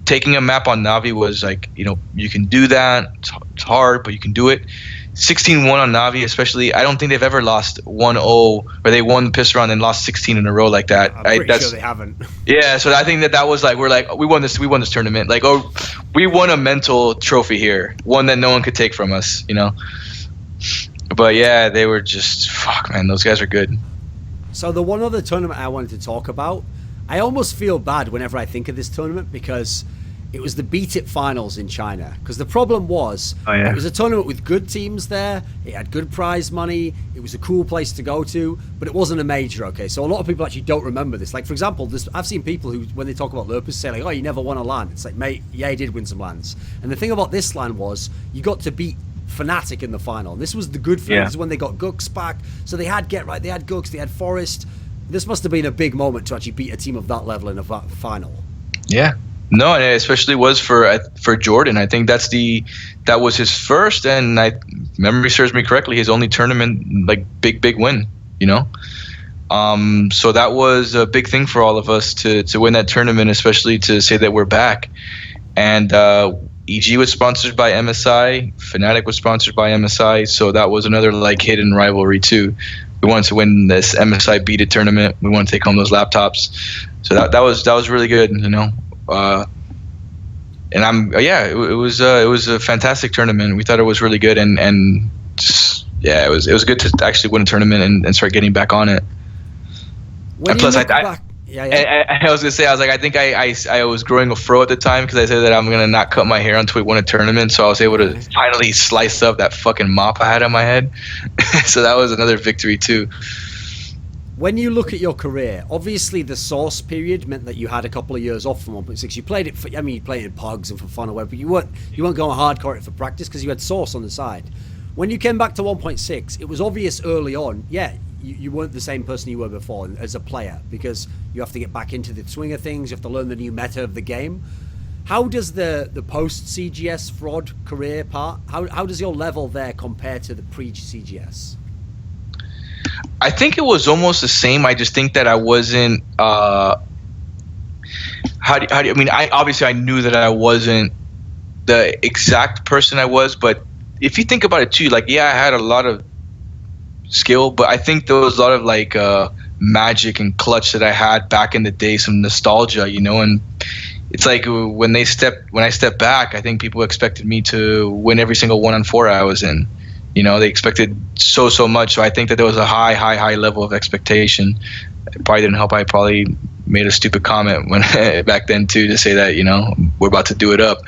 taking a map on Na'Vi was like, you know, you can do that. It's hard, but you can do it. 16-1 on Na'Vi, especially, I don't think they've ever lost 1-0 or they won the pistol round and lost 16 in a row like that. I'm pretty sure they haven't. Yeah, so I think that was like, we're like, we won this tournament. Like, oh, we won a mental trophy here, one that no one could take from us, you know. But yeah, they were just, fuck, man, those guys are good. So the one other tournament I wanted to talk about, I almost feel bad whenever I think of this tournament because it was the Beat IT Finals in China. Because the problem was, it was a tournament with good teams there. It had good prize money. It was a cool place to go to, but it wasn't a major. Okay, so a lot of people actually don't remember this. Like for example, I've seen people who, when they talk about lurppis, say like, "Oh, you never won a LAN." It's like, mate, yeah, he did win some LANs. And the thing about this LAN was, you got to beat Fnatic in the final. And this was the good thing. This is when they got Gux back. So they had Get Right, they had Gux, they had Forest. This must have been a big moment to actually beat a team of that level in a final. Yeah. No, and it especially was for Jordan. I think that was his first, and memory serves me correctly, his only tournament like big win. You know, so that was a big thing for all of us to win that tournament, especially to say that we're back. And EG was sponsored by MSI, Fnatic was sponsored by MSI, so that was another like hidden rivalry too. We wanted to win this MSI Beat IT tournament. We wanted to take home those laptops. So that was really good, you know. And it was a fantastic tournament. We thought it was really good, and just, yeah, it was good to actually win a tournament and start getting back on it. And plus, I was gonna say, I was like, I think I was growing a fro at the time because I said that I'm gonna not cut my hair until we won a tournament, so I was able to finally slice up that fucking mop I had on my head. So that was another victory too. When you look at your career, obviously the source period meant that you had a couple of years off from 1.6. You played it you played it in pogs and for fun or whatever, but you weren't going hardcore it for practice because you had source on the side. When you came back to 1.6, it was obvious early on, you weren't the same person you were before as a player because you have to get back into the swing of things, you have to learn the new meta of the game. How does the post-CGS fRoD career part, how does your level there compare to the pre-CGS? I think it was almost the same. I just think that I wasn't. I obviously I knew that I wasn't the exact person I was, but if you think about it too, like I had a lot of skill, but I think there was a lot of like magic and clutch that I had back in the day, some nostalgia, you know. And it's like when I stepped back, I think people expected me to win every single 1-on-4 I was in. You know, they expected so much. So I think that there was a high level of expectation. It probably didn't help. I probably made a stupid comment when back then too, to say that, you know, we're about to do it up.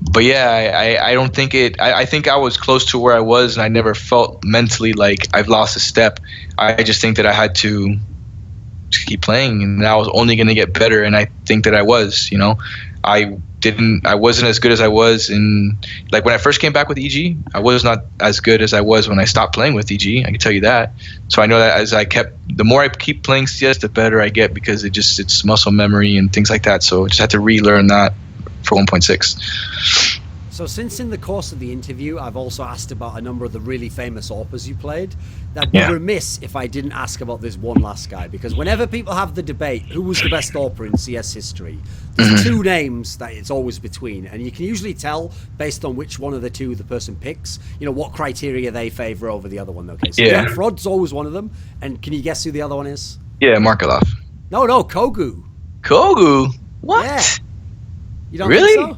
But yeah, I don't think I think I was close to where I was, and I never felt mentally like I've lost a step. I just think that I had to keep playing, and I was only going to get better. And I think that I was, you know, I wasn't as good as I was in, like, when I first came back with EG, I was not as good as I was when I stopped playing with EG. I can tell you that. So I know that the more I keep playing CS, the better I get, because it's muscle memory and things like that. So I just had to relearn that for 1.6. So since in the course of the interview, I've also asked about a number of the really famous AWPers you played, that'd be remiss if I didn't ask about this one last guy, because whenever people have the debate, who was the best AWPer in CS history, there's two names that it's always between, and you can usually tell based on which one of the two the person picks, you know, what criteria they favor over the other one. Okay, so fRoD's always one of them, and can you guess who the other one is? Yeah, Markelov. No, cogu. Cogu? What? Yeah. You don't really? think so?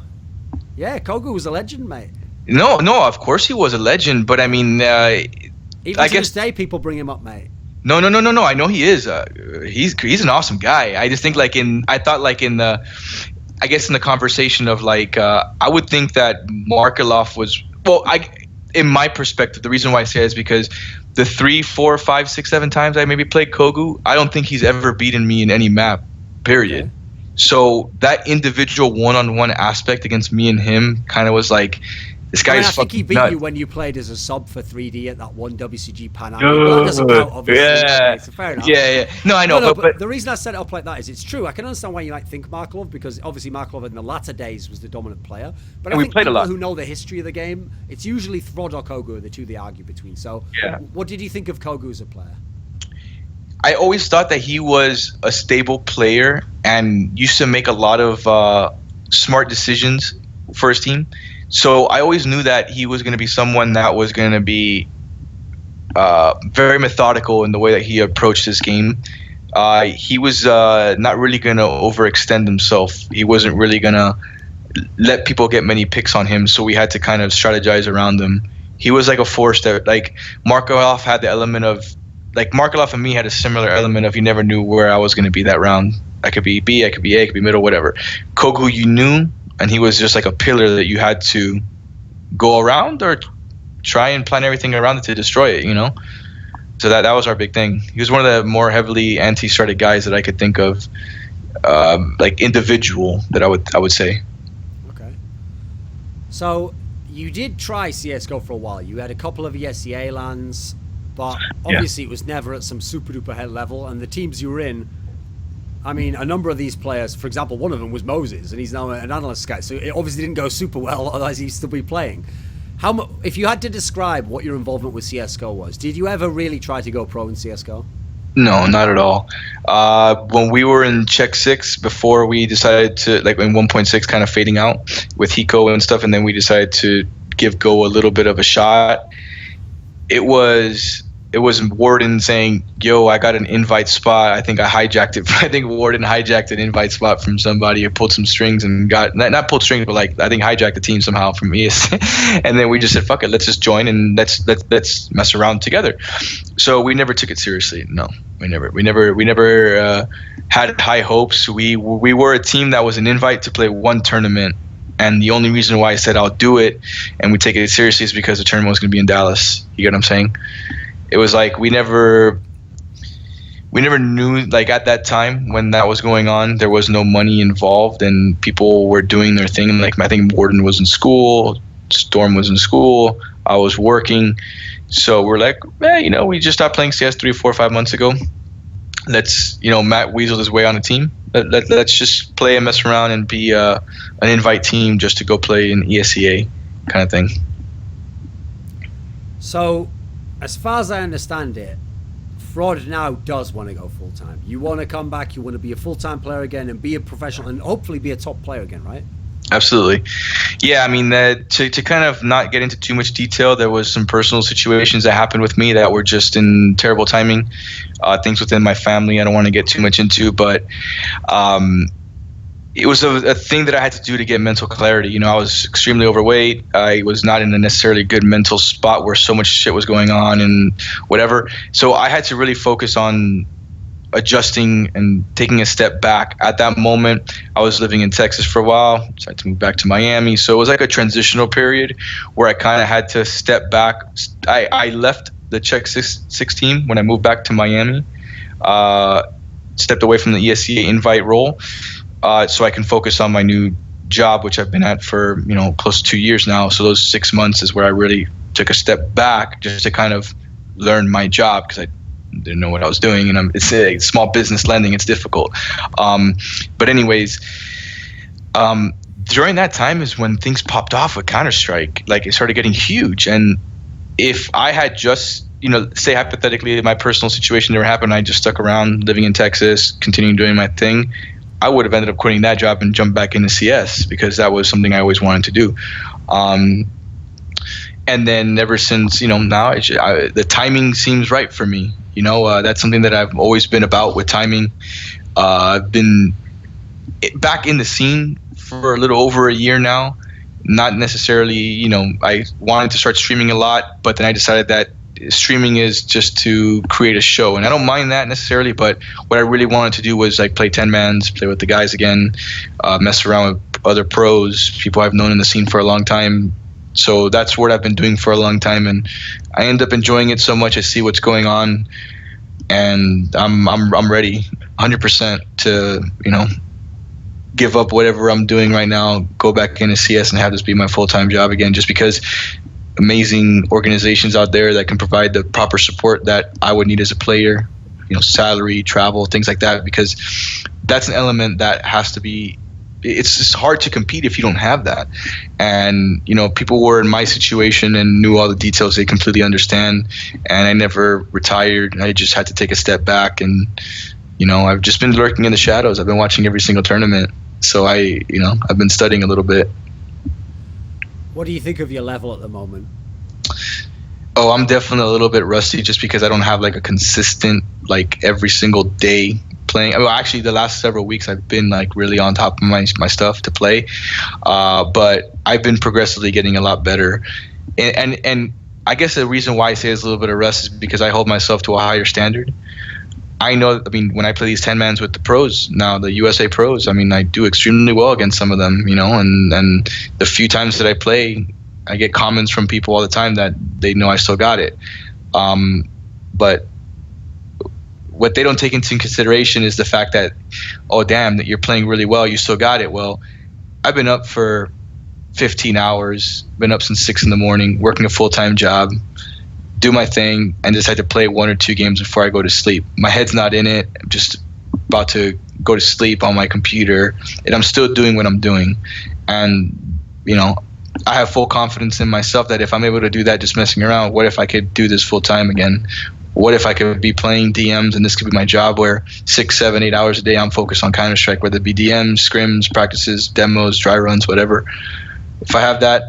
Yeah, cogu was a legend, mate. No, of course he was a legend, but I mean, even I to guess this day, people bring him up, mate. No. I know he is. He's an awesome guy. I just think I guess in the conversation of I would think that Markelov was in my perspective. The reason why I say it is because the 3, 4, 5, 6, 7 times I maybe played cogu, I don't think he's ever beaten me in any map. Period. Okay. So that individual one-on-one aspect against me and him kind of was like, this guy is fucking I think he beat nuts. you when you played as a sub for 3D at that one WCG Pan Am. That doesn't count, obviously. Yeah. So fair enough. Yeah. No, I know. No, but the reason I set it up like that is it's true. I can understand why you might think Markelov, because obviously Markelov in the latter days was the dominant player. But I think people who know the history of the game, it's usually fRoD or cogu are the two they argue between. So what did you think of cogu as a player? I always thought that he was a stable player and used to make a lot of smart decisions for his team. So I always knew that he was going to be someone that was going to be very methodical in the way that he approached his game. He was not really going to overextend himself. He wasn't really going to let people get many picks on him, so we had to kind of strategize around him. He was like a force that, Markelov had the element of, Markelov and me had a similar element of you never knew where I was going to be that round. I could be B, I could be A, I could be middle, whatever. Cogu, you knew, and he was just like a pillar that you had to go around or try and plan everything around it to destroy it, you know? So that was our big thing. He was one of the more heavily anti-started guys that I could think of, individual that I would say. Okay. So you did try CSGO for a while. You had a couple of ESEA lands, but obviously it was never at some super duper head level, and the teams you were in, I mean, a number of these players, for example, one of them was Moses, and he's now an analyst guy, so it obviously didn't go super well, otherwise he'd still be playing. If you had to describe what your involvement with CSGO was, did you ever really try to go pro in CSGO? No, not at all. When we were in Check 6, before we decided to, in 1.6 kind of fading out with Hiko and stuff, and then we decided to give Go a little bit of a shot, it was Warden saying, yo, I got an invite spot. I think I hijacked it. I think Warden hijacked an invite spot from somebody, or pulled some strings and got, not pulled strings, but I think hijacked the team somehow from ES. And then we just said, fuck it, let's just join and let's mess around together. So we never took it seriously. No, we never had high hopes. We were a team that was an invite to play one tournament. And the only reason why I said I'll do it and we take it seriously is because the tournament was going to be in Dallas. You get what I'm saying? It was like we never knew, at that time when that was going on, there was no money involved and people were doing their thing. I think Warden was in school, Storm was in school, I was working. So we're like, we just stopped playing CS 3, 4, 5 months ago. Let's, Matt weaseled his way on a team. Let's just play and mess around and be an invite team just to go play in ESEA kind of thing. So, as far as I understand it, fRoD now does want to go full-time. You want to come back, you want to be a full-time player again and be a professional and hopefully be a top player again, right? Absolutely. Yeah, I mean, to kind of not get into too much detail, there was some personal situations that happened with me that were just in terrible timing. Things within my family I don't want to get too much into, but it was a thing that I had to do to get mental clarity. I was extremely overweight. I was not in a necessarily good mental spot where so much shit was going on and whatever. So I had to really focus on adjusting and taking a step back. At that moment, I was living in Texas for a while, decided to move back to Miami. So it was like a transitional period where I kind of had to step back. I left the Check 6 team when I moved back to Miami, stepped away from the ESEA invite role, so I can focus on my new job, which I've been at for close to 2 years now. So those 6 months is where I really took a step back just to kind of learn my job, because I didn't know what I was doing, and it's a small business lending. It's difficult. But anyways, during that time is when things popped off with Counter-Strike. Like, it started getting huge. And if I had just, say hypothetically my personal situation never happened, I just stuck around living in Texas, continuing doing my thing, I would have ended up quitting that job and jumped back into CS, because that was something I always wanted to do. And then ever since, now the timing seems right for me. That's something that I've always been about with timing. I've been back in the scene for a little over a year now. Not necessarily, I wanted to start streaming a lot, but then I decided that streaming is just to create a show, and I don't mind that necessarily, but what I really wanted to do was like play 10-mans, play with the guys again, mess around with other pros, people I've known in the scene for a long time. So that's what I've been doing for a long time, and I end up enjoying it so much. I see what's going on, and I'm ready 100% to give up whatever I'm doing right now, go back into CS and have this be my full-time job again, just because amazing organizations out there that can provide the proper support that I would need as a player, salary, travel, things like that, because that's an element that has to be, it's just hard to compete if you don't have that. And, people who were in my situation and knew all the details, they completely understand. And I never retired. I just had to take a step back, and, I've just been lurking in the shadows. I've been watching every single tournament. So I've been studying a little bit. What do you think of your level at the moment? Oh, I'm definitely a little bit rusty, just because I don't have like a consistent, like every single day playing. Well, actually the last several weeks I've been like really on top of my stuff to play. But I've been progressively getting a lot better. And I guess the reason why I say it's a little bit of rust is because I hold myself to a higher standard. I know, when I play these 10-mans with the pros now, the USA pros, I do extremely well against some of them, and the few times that I play, I get comments from people all the time that they know I still got it. But what they don't take into consideration is the fact that, oh, damn, that you're playing really well, you still got it. Well, I've been up for 15 hours, been up since 6 in the morning, working a full-time job, do my thing, and decide to play 1 or 2 games before I go to sleep. My head's not in it. I'm just about to go to sleep on my computer, and I'm still doing what I'm doing. And, I have full confidence in myself that if I'm able to do that just messing around, what if I could do this full time again? What if I could be playing DMs and this could be my job, where 6, 7, 8 hours a day I'm focused on Counter-Strike, whether it be DMs, scrims, practices, demos, dry runs, whatever. If I have that,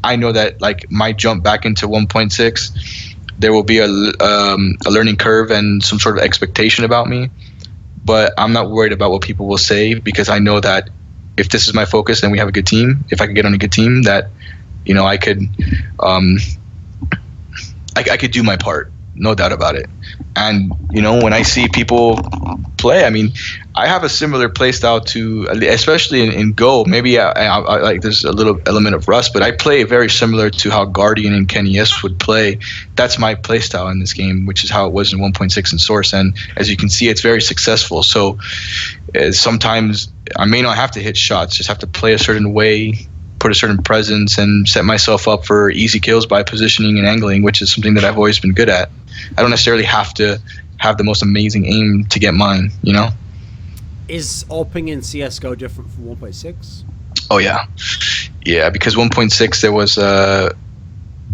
I know that like my jump back into 1.6, there will be a learning curve and some sort of expectation about me, but I'm not worried about what people will say, because I know that if this is my focus and we have a good team, if I could get on a good team, that I could I could do my part, no doubt about it. And when I see people play, I have a similar play style to, especially in Go. Maybe I like there's a little element of rust, but I play very similar to how Guardian and Kenny S would play. That's my play style in this game, which is how it was in 1.6 in Source. And as you can see, it's very successful. So sometimes I may not have to hit shots, just have to play a certain way, put a certain presence, and set myself up for easy kills by positioning and angling, which is something that I've always been good at. I don't necessarily have to have the most amazing aim to get mine, Is AWPing in CSGO different from 1.6? Oh, yeah. Yeah, because 1.6, there was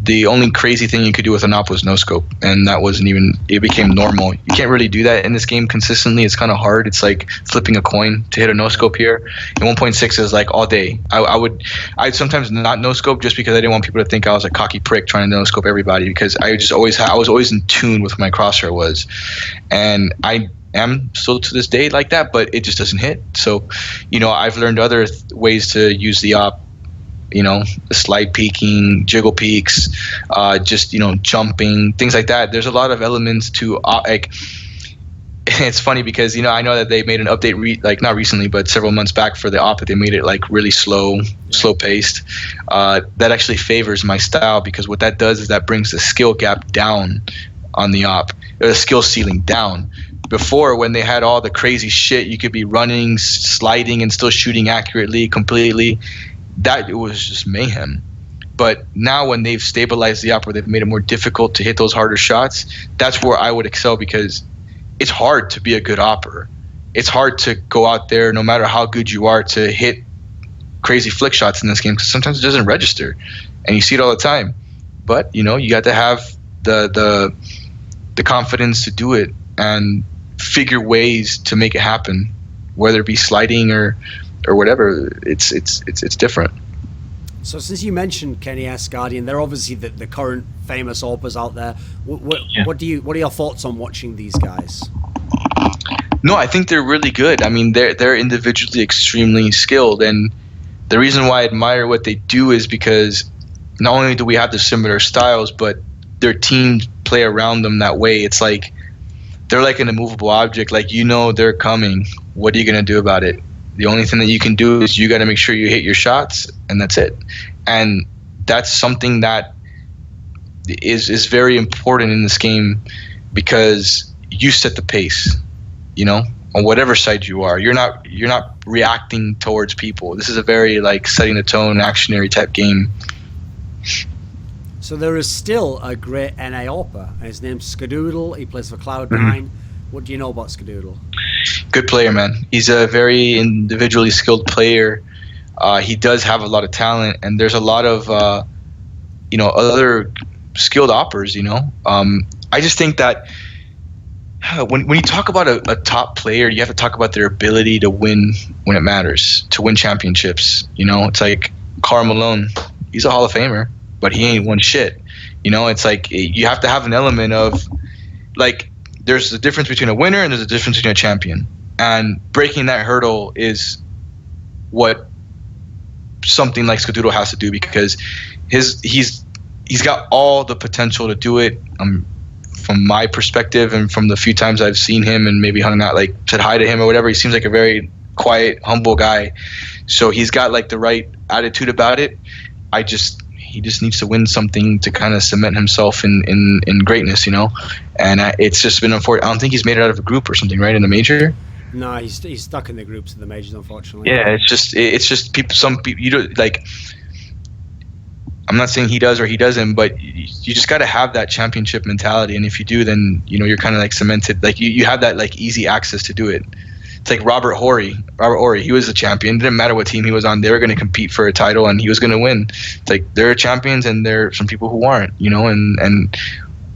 the only crazy thing you could do with an AWP was no scope, and that wasn't even, it became normal. You can't really do that in this game consistently. It's kind of hard. It's like flipping a coin to hit a no scope here. And 1.6 is like all day. I'd sometimes not no scope just because I didn't want people to think I was a cocky prick trying to no scope everybody, because I was always in tune with what my crosshair was. And I am still to this day like that, but it just doesn't hit. So, I've learned other ways to use the AWP. Slide peeking, jiggle peeks, just, jumping, things like that. There's a lot of elements to like. It's funny because, I know that they made an update, not recently, but several months back for the AWP, that they made it like really slow paced. That actually favors my style, because what that does is that brings the skill gap down on the AWP, or the skill ceiling down. Before, when they had all the crazy shit, you could be running, sliding, and still shooting accurately, completely. That, it was just mayhem. But now when they've stabilized the AWP, where they've made it more difficult to hit those harder shots, that's where I would excel, because it's hard to be a good AWPer. It's hard to go out there, no matter how good you are, to hit crazy flick shots in this game because sometimes it doesn't register, and you see it all the time. But you got to have the confidence to do it and figure ways to make it happen, whether it be sliding or whatever. It's different. So since you mentioned Kenny S. Guardian, they're obviously the current famous AWPers out there. What are your thoughts on watching these guys? No, I think they're really good. I mean, they're individually extremely skilled, and the reason why I admire what they do is because not only do we have the similar styles, but their teams play around them that way. It's like they're like an immovable object. Like, they're coming. What are you going to do about it? The only thing that you can do is you got to make sure you hit your shots, and that's it. And that's something that is very important in this game because you set the pace, on whatever side you are. You're not reacting towards people. This is a very setting the tone, actionary type game. So there is still a great NA AWPer, and his name's Skadoodle. He plays for Cloud9. What do you know about Skadoodle? Good player, man. He's a very individually skilled player. He does have a lot of talent, and there's a lot of other skilled AWPers. I just think that when you talk about a top player, you have to talk about their ability to win when it matters, to win championships. It's like Karl Malone. He's a Hall of Famer, but he ain't won shit. It's like you have to have an element of there's a difference between a winner and there's a difference between a champion. And breaking that hurdle is what something like Skadoodle has to do, because he's got all the potential to do it. From my perspective and from the few times I've seen him and maybe hung out, said hi to him or whatever, he seems like a very quiet, humble guy. So he's got the right attitude about it. He just needs to win something to kind of cement himself in greatness, And it's just been unfortunate. I don't think he's made it out of a group or something, right, in a major. No, he's stuck in the groups of the majors, unfortunately. Yeah, it's just people. Some people, I'm not saying he does or he doesn't, but you just got to have that championship mentality, and if you do, then you're kind of cemented. You have that easy access to do it. It's like Robert Horry, he was a champion. It didn't matter what team he was on; they were going to compete for a title, and he was going to win. It's like there are champions, and there are some people who aren't. And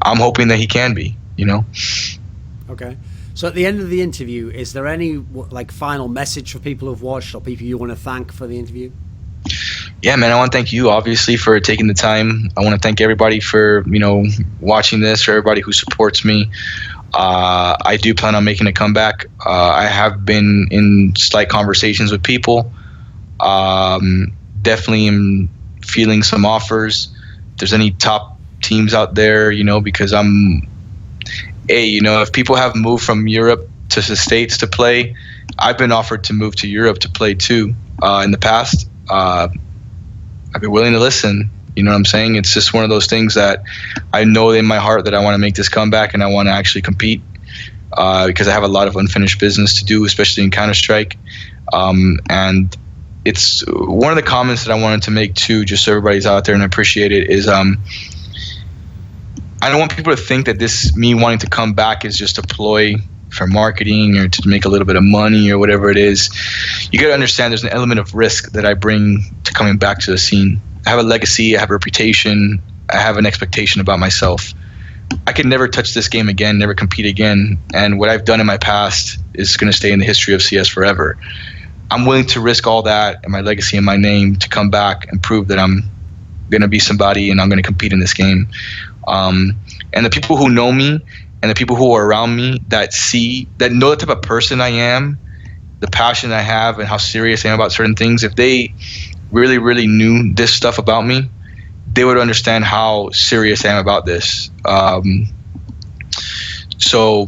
I'm hoping that he can be. Okay. So at the end of the interview, is there any final message for people who've watched or people you want to thank for the interview? Yeah, man, I want to thank you, obviously, for taking the time. I want to thank everybody for, watching this, for everybody who supports me. I do plan on making a comeback. I have been in slight conversations with people. Definitely am feeling some offers. If there's any top teams out there, because if people have moved from Europe to the States to play, I've been offered to move to Europe to play too in the past. I've been willing to listen. You know what I'm saying? It's just one of those things that I know in my heart that I want to make this comeback and I want to actually compete because I have a lot of unfinished business to do, especially in Counter-Strike. And it's one of the comments that I wanted to make too, just so everybody's out there and appreciate it, is I don't want people to think that this me wanting to come back is just a ploy for marketing or to make a little bit of money or whatever it is. You got to understand there's an element of risk that I bring to coming back to the scene. I have a legacy, I have a reputation, I have an expectation about myself. I could never touch this game again, never compete again, and what I've done in my past is going to stay in the history of CS forever. I'm willing to risk all that and my legacy and my name to come back and prove that I'm going to be somebody and I'm going to compete in this game. And the people who know me and the people who are around me that know the type of person I am, the passion I have and how serious I am about certain things, if they really, really knew this stuff about me, they would understand how serious I am about this. So,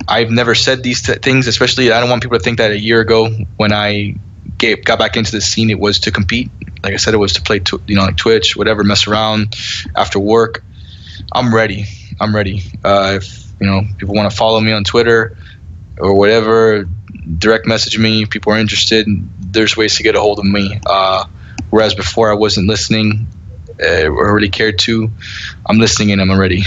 I've never said these things, especially I don't want people to think that a year ago when I got back into the scene, it was to compete. Like I said, it was to play, like Twitch, whatever, mess around after work. I'm ready. If people want to follow me on Twitter or whatever, direct message me. If people are interested, there's ways to get a hold of me. Whereas before I wasn't listening or really cared to. I'm listening and I'm ready.